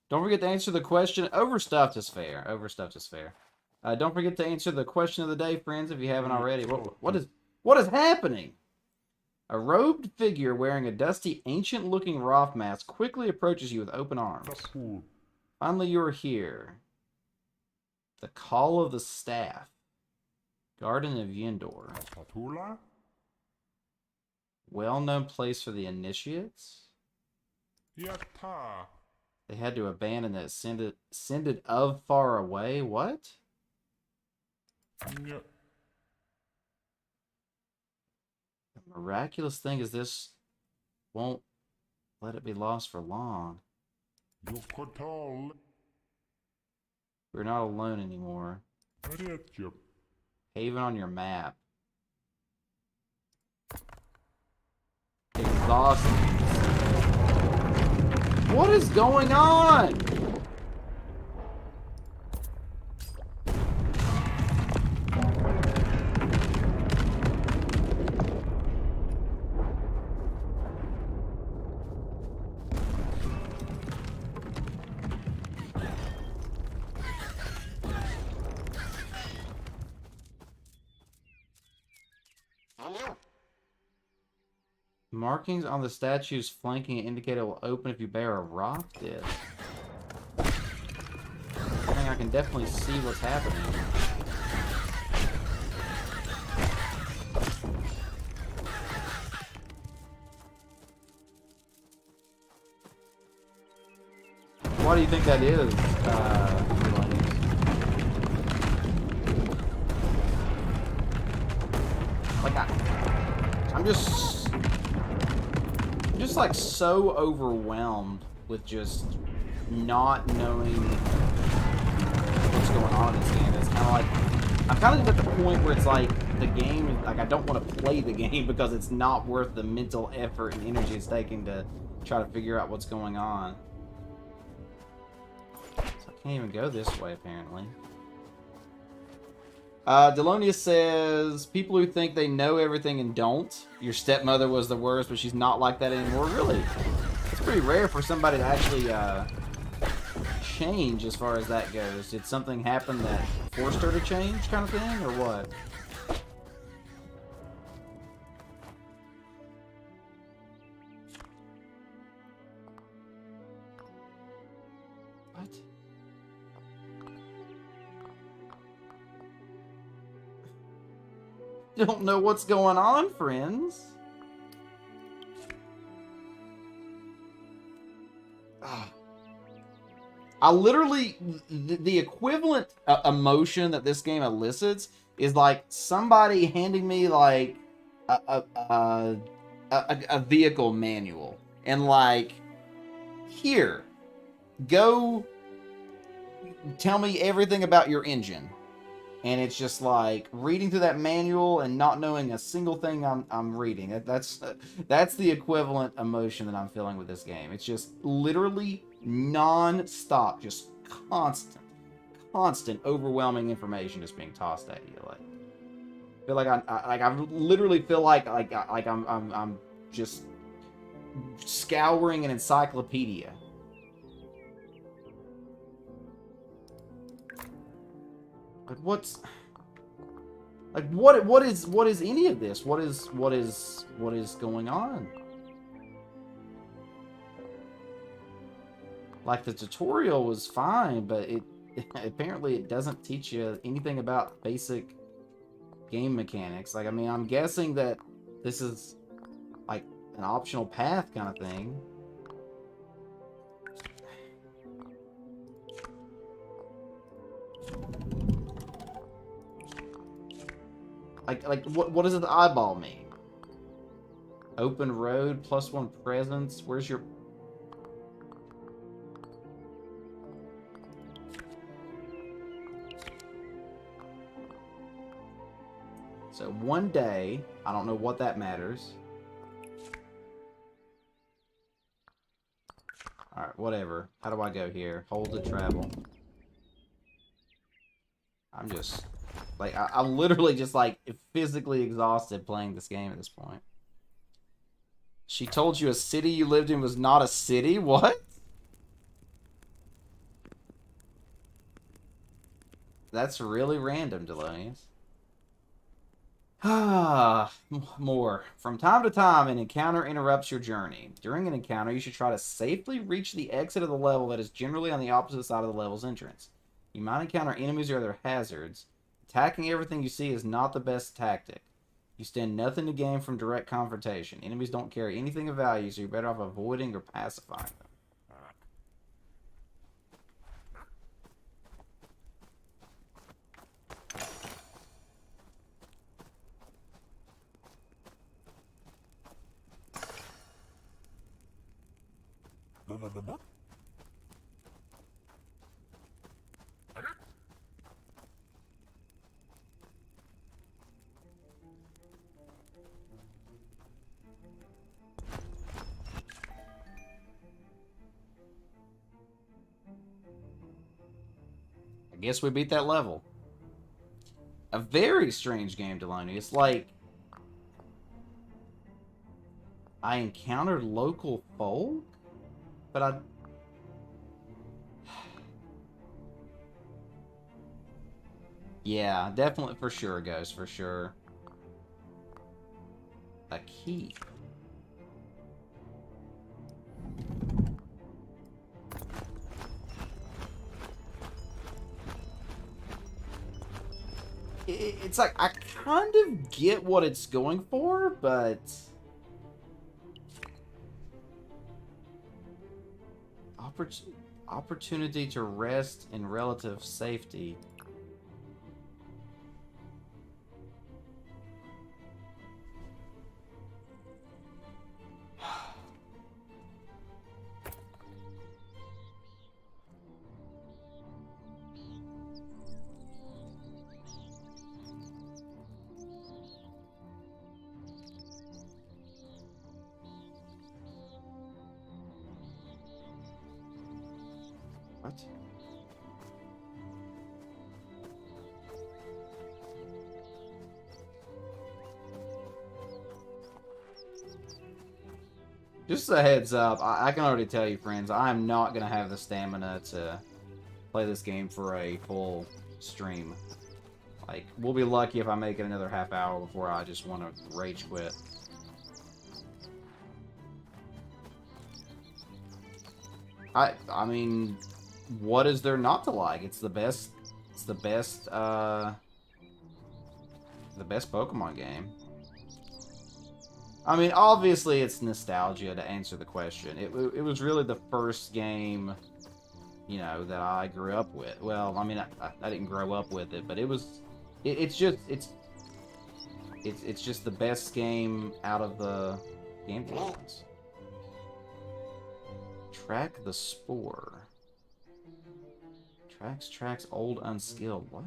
S1: Don't forget to answer the question. Overstuffed is fair. Overstuffed is fair. Don't forget to answer the question of the day, friends, if you haven't already. What is happening? A robed figure wearing a dusty, ancient-looking Roth mask quickly approaches you with open arms. Finally, you are here. The Call of the Staff. Garden of Yendor. Well-known place for the initiates. They had to abandon that ascended of far away. What? The miraculous thing is this won't let it be lost for long. We're not alone anymore. Haven on your map. Exhausting. What is going on? Markings on the statues flanking it indicate it will open if you bear a rock disc. I think I can definitely see what's happening. Why do you think that is, like, I'm just like so overwhelmed with just not knowing what's going on in this game. It's kind of like, I'm kind of at the point where it's like the game, like I don't want to play the game because it's not worth the mental effort and energy it's taking to try to figure out what's going on. So I can't even go this way apparently. Delonia says, people who think they know everything and don't. Your stepmother was the worst, but she's not like that anymore. Really? It's pretty rare for somebody to actually change as far as that goes. Did something happen that forced her to change kind of thing, or what? What? Don't know what's going on, friends. I literally, the equivalent emotion that this game elicits is like somebody handing me like a vehicle manual and like, here, go tell me everything about your engine. And it's just like reading through that manual and not knowing a single thing I'm reading. That's the equivalent emotion that I'm feeling with this game. It's just literally non-stop, just constant, overwhelming information just being tossed at you. Like, I feel like I literally feel like I'm just scouring an encyclopedia. But what's like what is any of this? What is going on? Like the tutorial was fine, but apparently it doesn't teach you anything about basic game mechanics. Like, I mean, I'm guessing that this is like an optional path kind of thing. Like what does the eyeball mean? Open road, +1 presence. Where's your... So one day, I don't know what that matters. Alright, whatever. How do I go here? Hold to travel. I'm just... Like, I'm literally just, like, physically exhausted playing this game at this point. She told you a city you lived in was not a city? What? That's really random, Delonius. Ah, more. From time to time, an encounter interrupts your journey. During an encounter, you should try to safely reach the exit of the level that is generally on the opposite side of the level's entrance. You might encounter enemies or other hazards. Attacking everything you see is not the best tactic. You stand nothing to gain from direct confrontation. Enemies don't carry anything of value, so you're better off avoiding or pacifying them. I guess we beat that level. A very strange game, Delaney. It's like... I encountered local folk? But I... Yeah, definitely, for sure, Ghost, for sure. A key. It's like, I kind of get what it's going for, but... Opportunity to rest in relative safety. What? Just a heads up, I can already tell you, friends, I am not going to have the stamina to play this game for a full stream. Like, we'll be lucky if I make it another half hour before I just want to rage quit. I mean, what is there not to like? It's the best Pokemon game. I mean, obviously it's nostalgia to answer the question. It was really the first game, you know, that I grew up with. Well, I mean, I didn't grow up with it, but it's just the best game out of the game games. Track the Spore. Tracks old unskilled. What?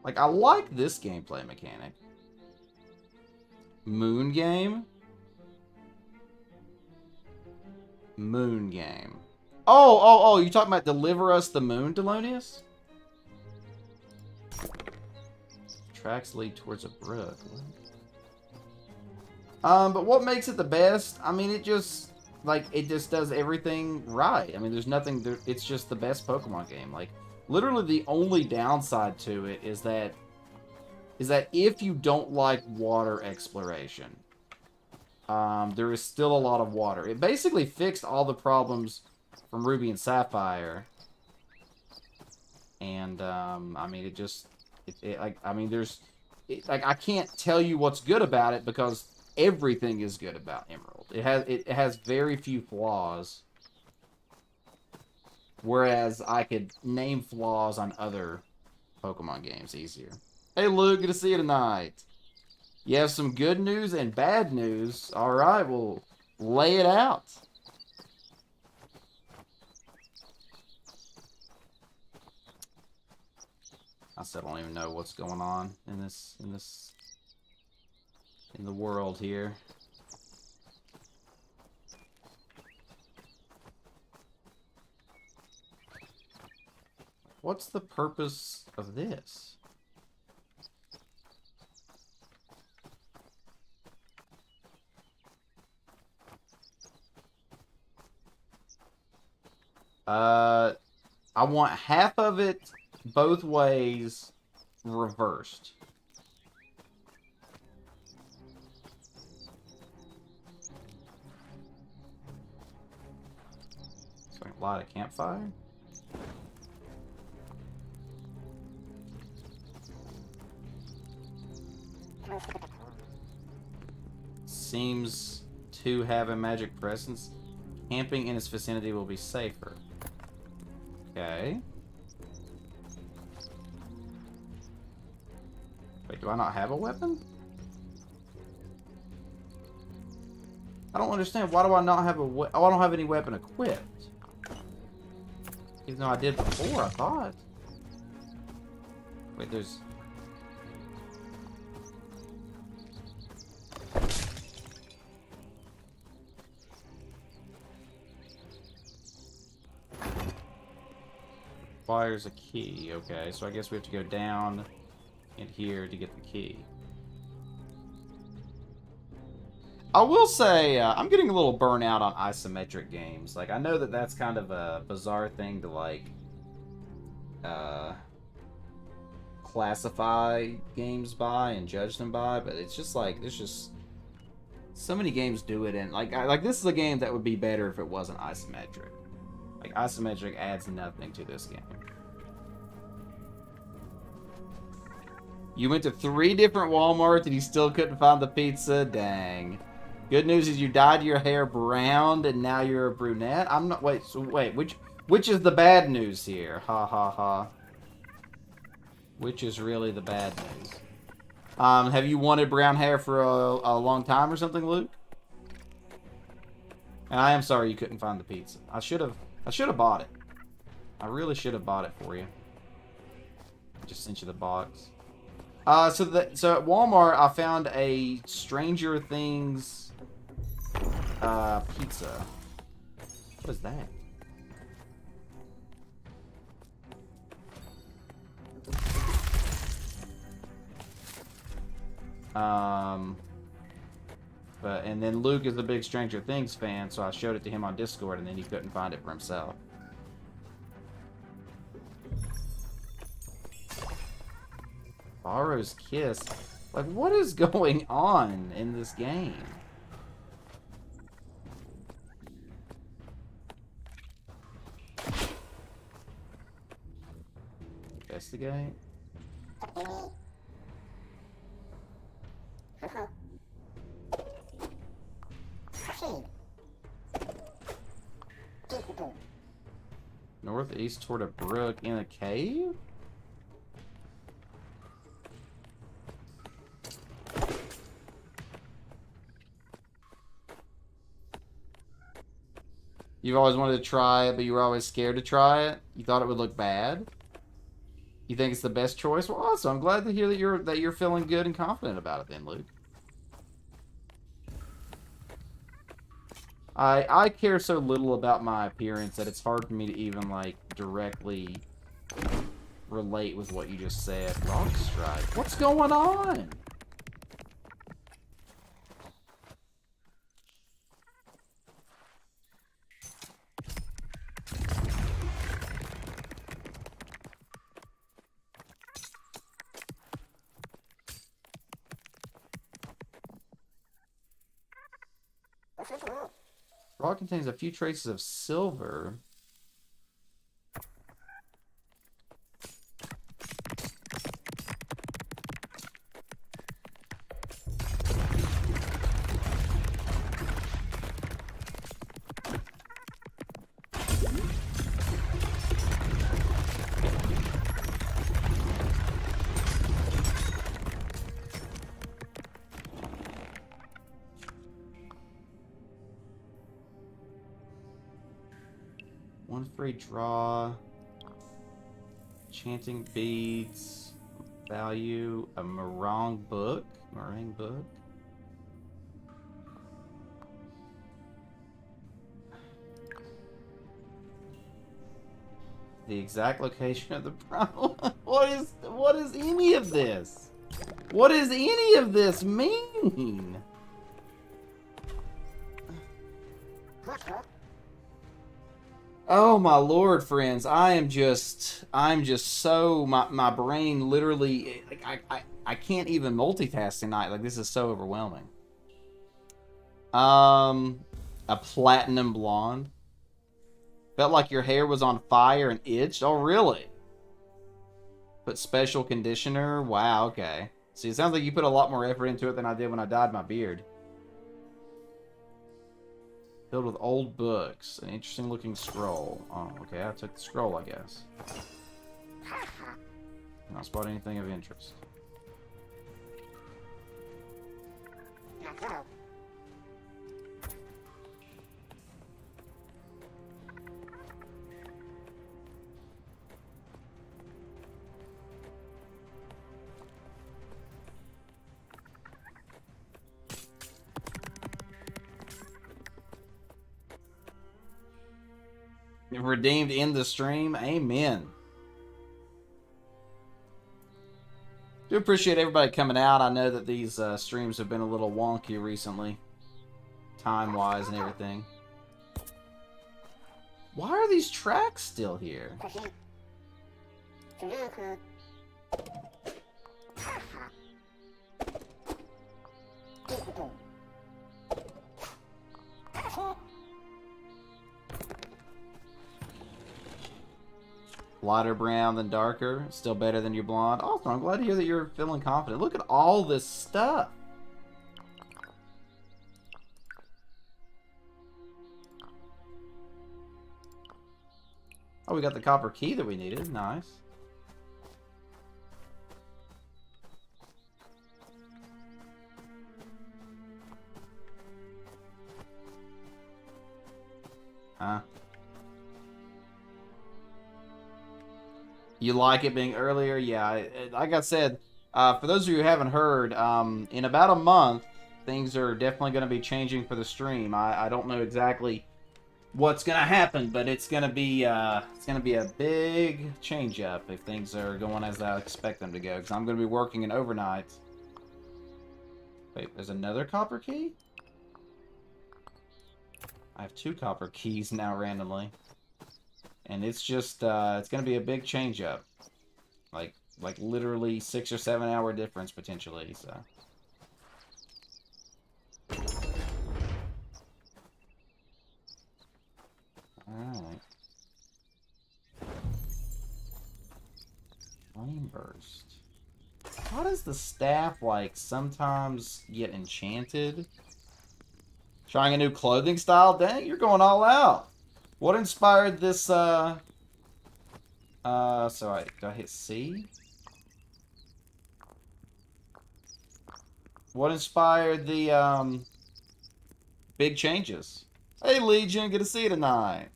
S1: Like, I like this gameplay mechanic. Moon game? Moon game. Oh, you talking about Deliver Us the Moon, Delonius? Tracks lead towards a brook. But what makes it the best? I mean, it just does everything right. I mean, there's nothing, it's just the best Pokemon game. Like, Literally the only downside to it is that if you don't like water exploration, there is still a lot of water. It basically fixed all the problems from Ruby and Sapphire. And, I mean, it just, like, I mean, like, I can't tell you what's good about it because everything is good about Emerald. It has very few flaws. Whereas I could name flaws on other Pokemon games easier. Hey, Luke, good to see you tonight. You have some good news and bad news. All right, well, lay it out. I still don't even know what's going on in the world here. What's the purpose of this? I want half of it both ways reversed. So I can light a campfire? Seems to have a magic presence. Camping in its vicinity will be safer. Okay. Wait, do I not have a weapon? I don't understand. Why do I not have oh, I don't have any weapon equipped. Even though I did before, I thought. Wait, there's... Requires a key. Okay, so I guess we have to go down in here to get the key. I will say, I'm getting a little burnout on isometric games. Like, I know that that's kind of a bizarre thing to, like, classify games by and judge them by, but it's just like, there's just so many games do it, and, like this is a game that would be better if it wasn't isometric. Like, isometric adds nothing to this game. You went to 3 different Walmarts and you still couldn't find the pizza? Dang. Good news is you dyed your hair brown and now you're a brunette? I'm not... Wait, so wait, which is the bad news here? Ha ha ha. Which is really the bad news? Have you wanted brown hair for a long time or something, Luke? And I am sorry you couldn't find the pizza. I should have bought it. I really should have bought it for you. Just sent you the box. So at Walmart, I found a Stranger Things pizza. What is that? And then Luke is a big Stranger Things fan, so I showed it to him on Discord, and then he couldn't find it for himself. Borrow's Kiss? Like, what is going on in this game? Investigate? Northeast toward a brook in a cave? You've always wanted to try it, but you were always scared to try it? You thought it would look bad? You think it's the best choice? Well, awesome. I'm glad to hear that you're feeling good and confident about it then, Luke. I care so little about my appearance that it's hard for me to even, like, directly relate with what you just said. Rock Strike. What's going on? Rock contains a few traces of silver. One free draw. Chanting beads. Value. A meringue book. Meringue book. The exact location of the problem. What is any of this? What does any of this mean? Oh my lord, friends! I'm just so my brain literally I can't even multitask tonight. Like, this is so overwhelming. A platinum blonde. Felt like your hair was on fire and itched. Oh really? Put special conditioner. Wow. Okay. See, it sounds like you put a lot more effort into it than I did when I dyed my beard. Filled with old books. An interesting looking scroll. Oh, okay. I took the scroll, I guess. Not spot anything of interest. Redeemed in the stream. Amen. Do appreciate everybody coming out. I know that these streams have been a little wonky recently, time-wise and everything. Why are these tracks still here? Lighter brown than darker. Still better than your blonde. Awesome. I'm glad to hear that you're feeling confident. Look at all this stuff. Oh, we got the copper key that we needed. Nice. Huh? You like it being earlier? Yeah, like I said, for those of you who haven't heard, in about a month, things are definitely going to be changing for the stream. I don't know exactly what's going to happen, but it's going to be a big change up if things are going as I expect them to go. Because I'm going to be working an overnight. Wait, there's another copper key? I have 2 copper keys now randomly. And it's just, it's going to be a big change up. Like literally 6 or 7 hour difference potentially, so. Alright. Flame burst. How does the staff, like, sometimes get enchanted? Trying a new clothing style? Dang, you're going all out. What inspired this, so do I hit C? What inspired the, big changes? Hey, Legion, good to see you tonight.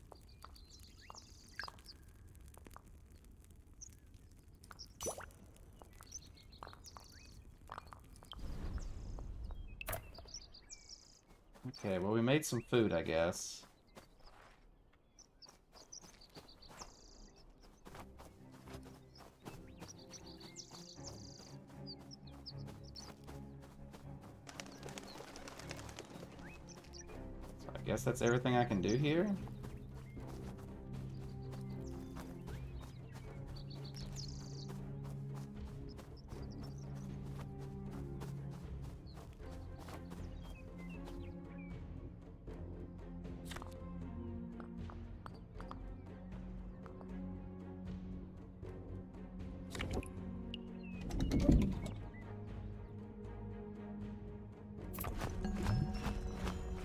S1: Okay, well, we made some food, I guess. So I guess that's everything I can do here.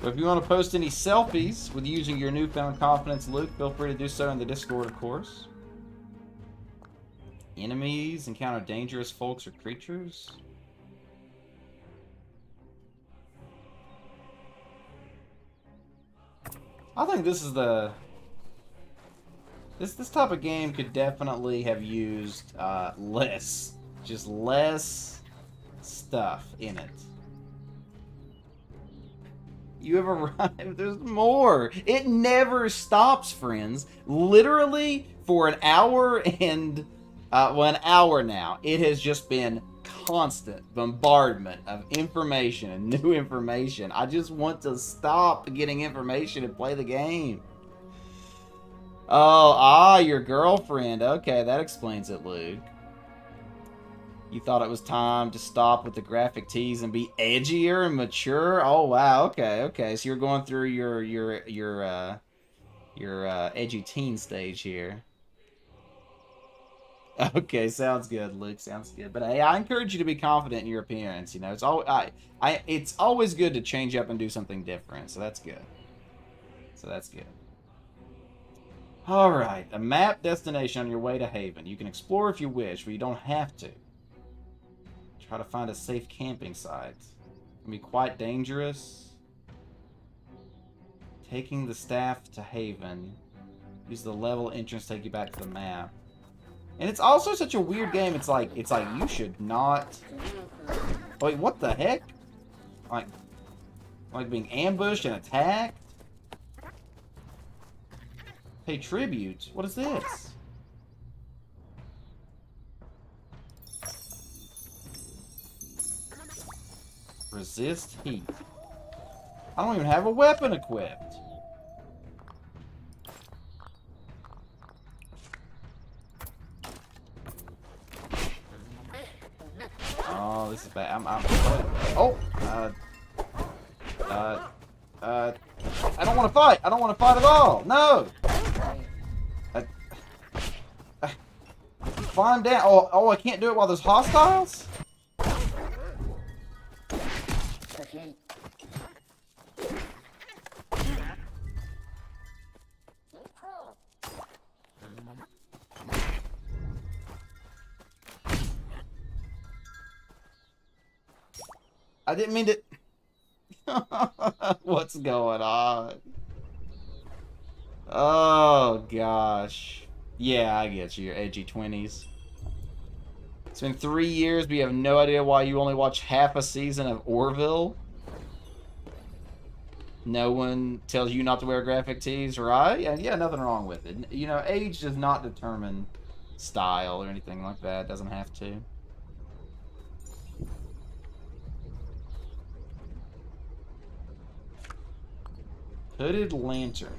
S1: But if you want to post any selfies with using your newfound confidence, Luke, feel free to do so in the Discord, of course. Enemies encounter dangerous folks or creatures. I think this is the... This type of game could definitely have used less stuff in it. You have arrived. There's more. It never stops, friends. Literally for an hour and an hour now, it has just been constant bombardment of information and new information. I just want to stop getting information and play the game. Oh, your girlfriend. Okay, that explains it, Luke. You thought it was time to stop with the graphic tees and be edgier and mature? Oh, wow. Okay. So you're going through your edgy teen stage here. Okay, sounds good, Luke. Sounds good. But hey, I encourage you to be confident in your appearance. You know, it's always good to change up and do something different. So that's good. All right, a map destination on your way to Haven. You can explore if you wish, but you don't have to. Try to find a safe camping site. It can be quite dangerous. Taking the staff to Haven. Use the level entrance to take you back to the map. And it's also such a weird game. It's like you should not. Wait, what the heck? Like being ambushed and attacked. Pay tribute. What is this? Resist heat. I don't even have a weapon equipped. Oh, this is bad. I don't want to fight. I don't want to fight at all. No. Climb down. Oh, I can't do it while there's hostiles? I didn't mean to... What's going on? Oh, gosh. Yeah, I get you. You're edgy 20s. It's been 3 years, but you have no idea why you only watch half a season of Orville. No one tells you not to wear graphic tees, right? Yeah, nothing wrong with it. You know, age does not determine style or anything like that. It doesn't have to. Hooded lantern.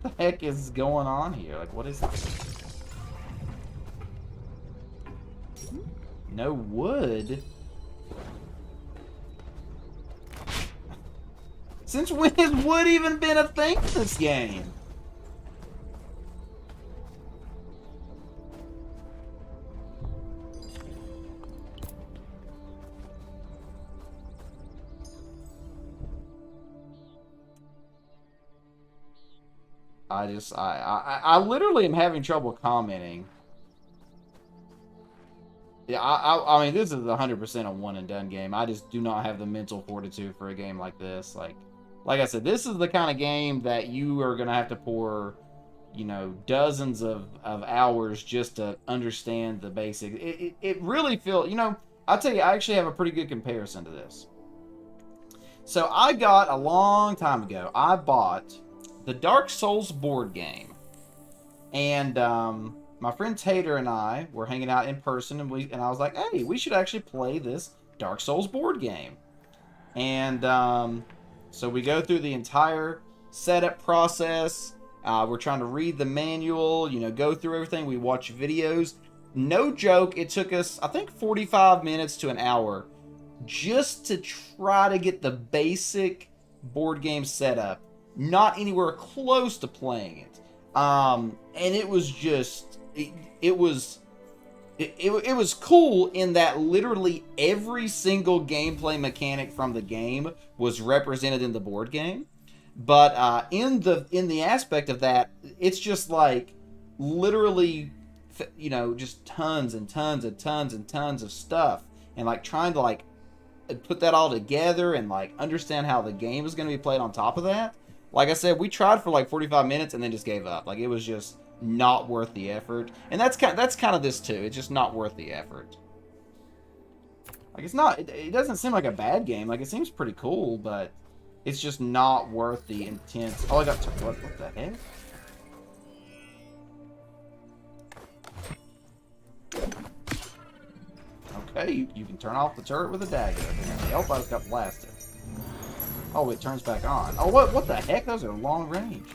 S1: What the heck is going on here? Like, what is this? No wood? Since when has wood even been a thing in this game? I literally am having trouble commenting. Yeah, I mean, this is 100% a one and done game. I just do not have the mental fortitude for a game like this. Like I said, this is the kind of game that you are going to have to pour, you know, dozens of hours just to understand the basics. It really feels, you know, I'll tell you, I actually have a pretty good comparison to this. So I got, a long time ago, I bought the Dark Souls board game. And my friend Tater and I were hanging out in person, and I was like, hey, we should actually play this Dark Souls board game. And so we go through the entire setup process. We're trying to read the manual, you know, go through everything. We watch videos. no joke, it took us, I think, 45 minutes to an hour just to try to get the basic board game setup. Not anywhere close to playing it. And it was just, it was cool in that literally every single gameplay mechanic from the game was represented in the board game. But in the aspect of that, it's just like literally, you know, just tons and tons and tons and tons of stuff, and like trying to like put that all together and like understand how the game is going to be played on top of that. Like I said, we tried for like 45 minutes and then just gave up. Like it was just not worth the effort. And that's kind of this too. It's just not worth the effort. Like it's not. It doesn't seem like a bad game. Like it seems pretty cool, but it's just not worth the intense. Oh, I got what the heck? Okay, you can turn off the turret with a dagger. Oh, I just got blasted. Oh, it turns back on. Oh, what the heck? Those are long range.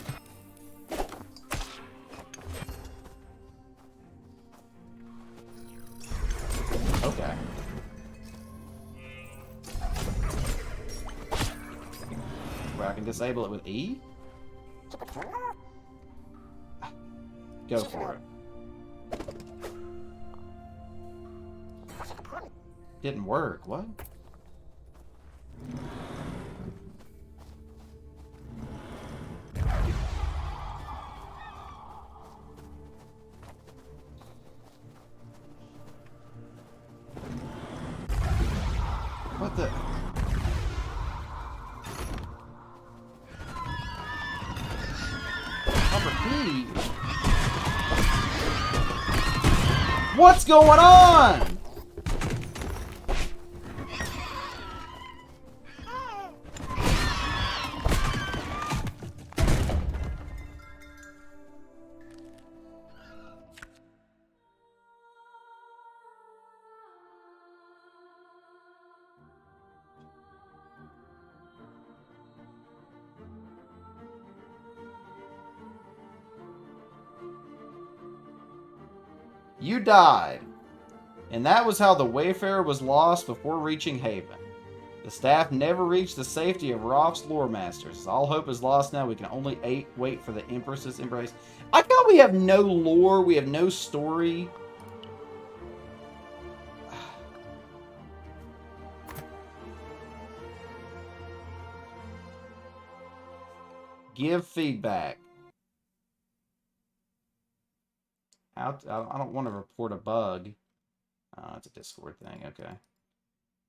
S1: Okay. Where I can disable it with E? Go for it. Didn't work. What? What the? Upper P? What's going on? You died. And that was how the Wayfarer was lost before reaching Haven. The staff never reached the safety of Roth's lore masters. All hope is lost now. We can only wait for the Empress's embrace. I thought we have no lore. We have no story. Give feedback. I don't want to report a bug. It's a Discord thing. Okay.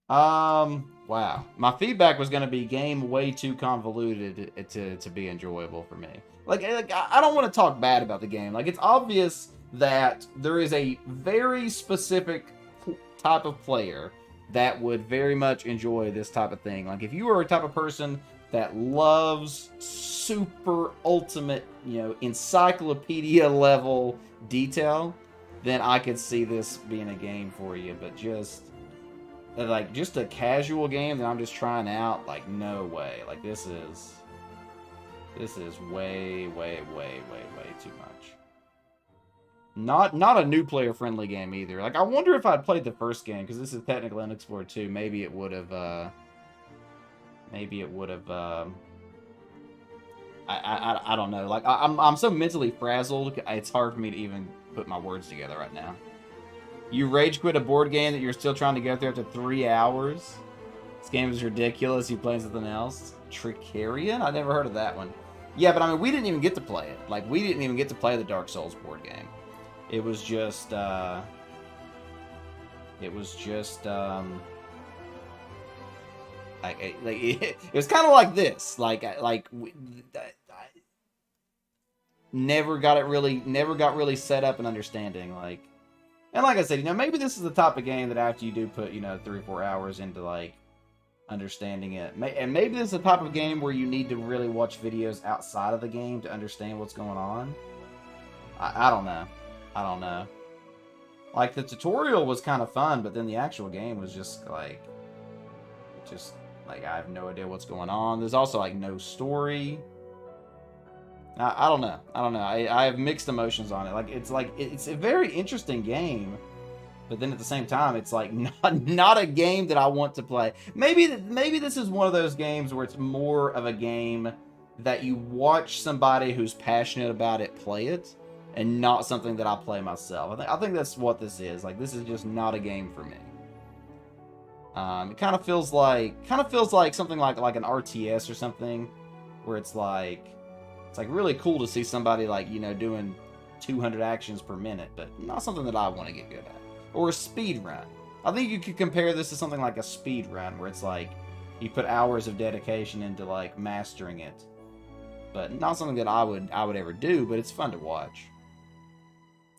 S1: Wow. My feedback was going to be game way too convoluted to be enjoyable for me. Like I don't want to talk bad about the game. Like, it's obvious that there is a very specific type of player that would very much enjoy this type of thing. Like, if you are a type of person that loves super ultimate, you know, encyclopedia level detail, then I could see this being a game for you. But just a casual game that I'm just trying out, like, no way. Like, this is way too much. Not a new player friendly game either. Like, I wonder if I'd played the first game, because this is technically Unexplored 2, maybe it would have I don't know. Like, I'm so mentally frazzled, it's hard for me to even put my words together right now. You rage quit a board game that you're still trying to get through after 3 hours? This game is ridiculous. You playing something else? Tricarian? I never heard of that one. Yeah, but I mean, we didn't even get to play it. Like, we didn't even get to play the Dark Souls board game. It was just, it was kind of like this. Never got really set up and understanding. Like, and like I said, you know, maybe this is the type of game that after you do put, you know, 3 or 4 hours into, like, understanding it, and maybe this is the type of game where you need to really watch videos outside of the game to understand what's going on. I don't know. Like, the tutorial was kind of fun, but then the actual game was just like I have no idea what's going on. There's also, like, no story. I don't know. I don't know. I have mixed emotions on it. It's a very interesting game, but then at the same time, it's like not a game that I want to play. Maybe this is one of those games where it's more of a game that you watch somebody who's passionate about it play it, and not something that I play myself. I think that's what this is. Like, this is just not a game for me. It kind of feels like something like an RTS or something, where it's like really cool to see somebody like, you know, doing 200 actions per minute, but not something that I want to get good at. Or a speed run. I think you could compare this to something like a speed run, where it's like you put hours of dedication into like mastering it, but not something that I would ever do. But it's fun to watch.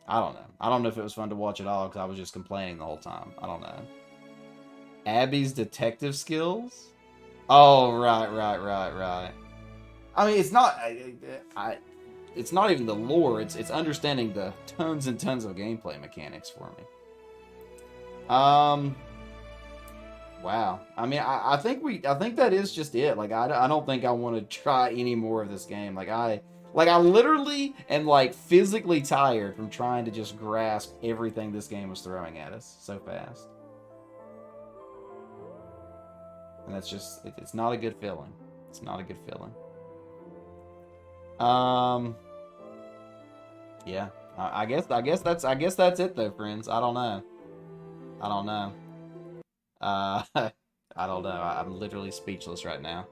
S1: I don't know. I don't know if it was fun to watch at all because I was just complaining the whole time. I don't know. Abby's detective skills? Oh, right. I mean, it's not. It's not even the lore. It's understanding the tons and tons of gameplay mechanics for me. Wow. I mean, I think that is just it. Like, I don't think I want to try any more of this game. I literally am like physically tired from trying to just grasp everything this game was throwing at us so fast. And that's just, it's not a good feeling. It's not a good feeling. Yeah. I guess that's it though, friends. I don't know. I don't know. I don't know. I'm literally speechless right now.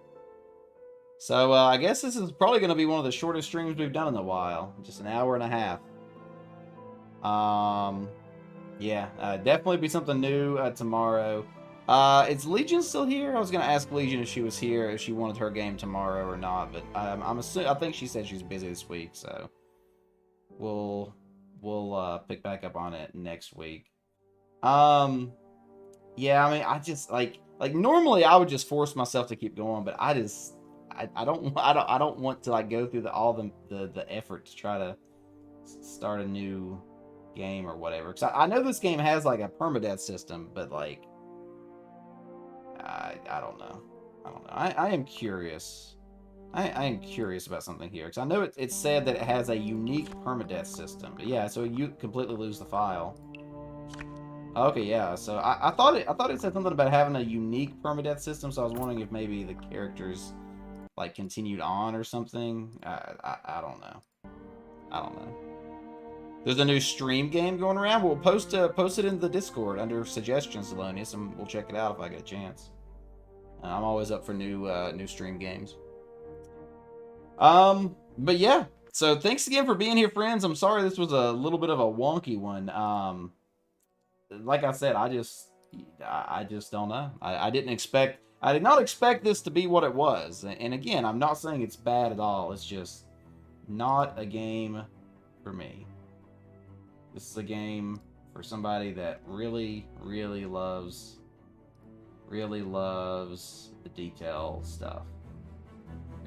S1: So, I guess this is probably going to be one of the shortest streams we've done in a while. Just an hour and a half. Yeah, definitely be something new tomorrow. Is Legion still here? I was going to ask Legion if she was here, if she wanted her game tomorrow or not, but I think she said she's busy this week, so we'll pick back up on it next week. Yeah, I mean, I just like normally I would just force myself to keep going, but I don't want to like go through all the effort to try to start a new game or whatever. Because I know this game has like a permadeath system, but like I don't know. I am curious. I am curious about something here because I know it said that it has a unique permadeath system. But yeah, so you completely lose the file. Okay, yeah. So I thought it said something about having a unique permadeath system. So I was wondering if maybe the characters like continued on or something. I don't know. I don't know. There's a new stream game going around. We'll post it in the Discord under suggestions, Zelonius, and we'll check it out if I get a chance. I'm always up for new stream games. But yeah. So thanks again for being here, friends. I'm sorry this was a little bit of a wonky one. Like I said, I just don't know. I did not expect this to be what it was. And again, I'm not saying it's bad at all. It's just not a game for me. This is a game for somebody that really loves the detail stuff.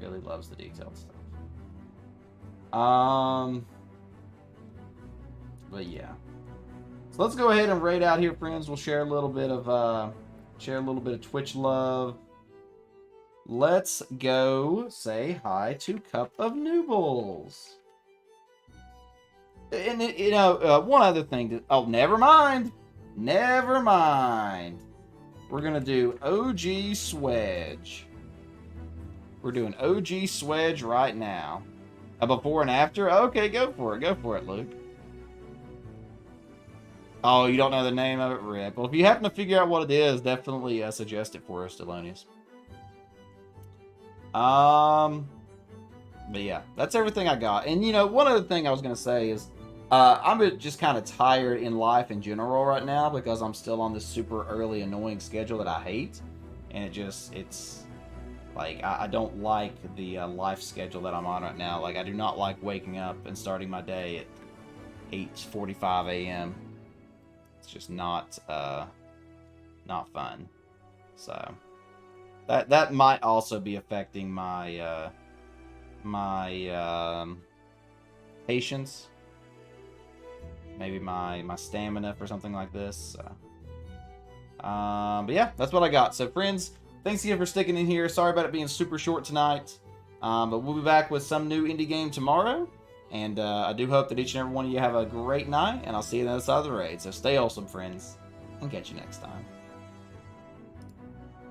S1: Really loves the detailed stuff. But yeah. So let's go ahead and raid out here, friends. We'll share a little bit of Twitch love. Let's go say hi to Cup of Noobles. And one other thing. Never mind. We're gonna do OG Swedge. We're doing OG Swedge right now. A before and after? Okay, go for it, Luke. Oh, you don't know the name of it? Rip. Well, if you happen to figure out what it is, definitely suggest it for us, Delonius. But yeah, that's everything I got. And, one other thing I was going to say is, I'm just kind of tired in life in general right now because I'm still on this super early annoying schedule that I hate. And it's like, I don't like the life schedule that I'm on right now. Like, I do not like waking up and starting my day at 8:45 a.m. It's just not fun. So that might also be affecting my patience, maybe my stamina for something like this. So. But yeah, that's what I got. So friends, thanks again for sticking in here. Sorry about it being super short tonight. But we'll be back with some new indie game tomorrow. And I do hope that each and every one of you have a great night. And I'll see you on the other side of the raid. So stay awesome, friends. And catch you next time.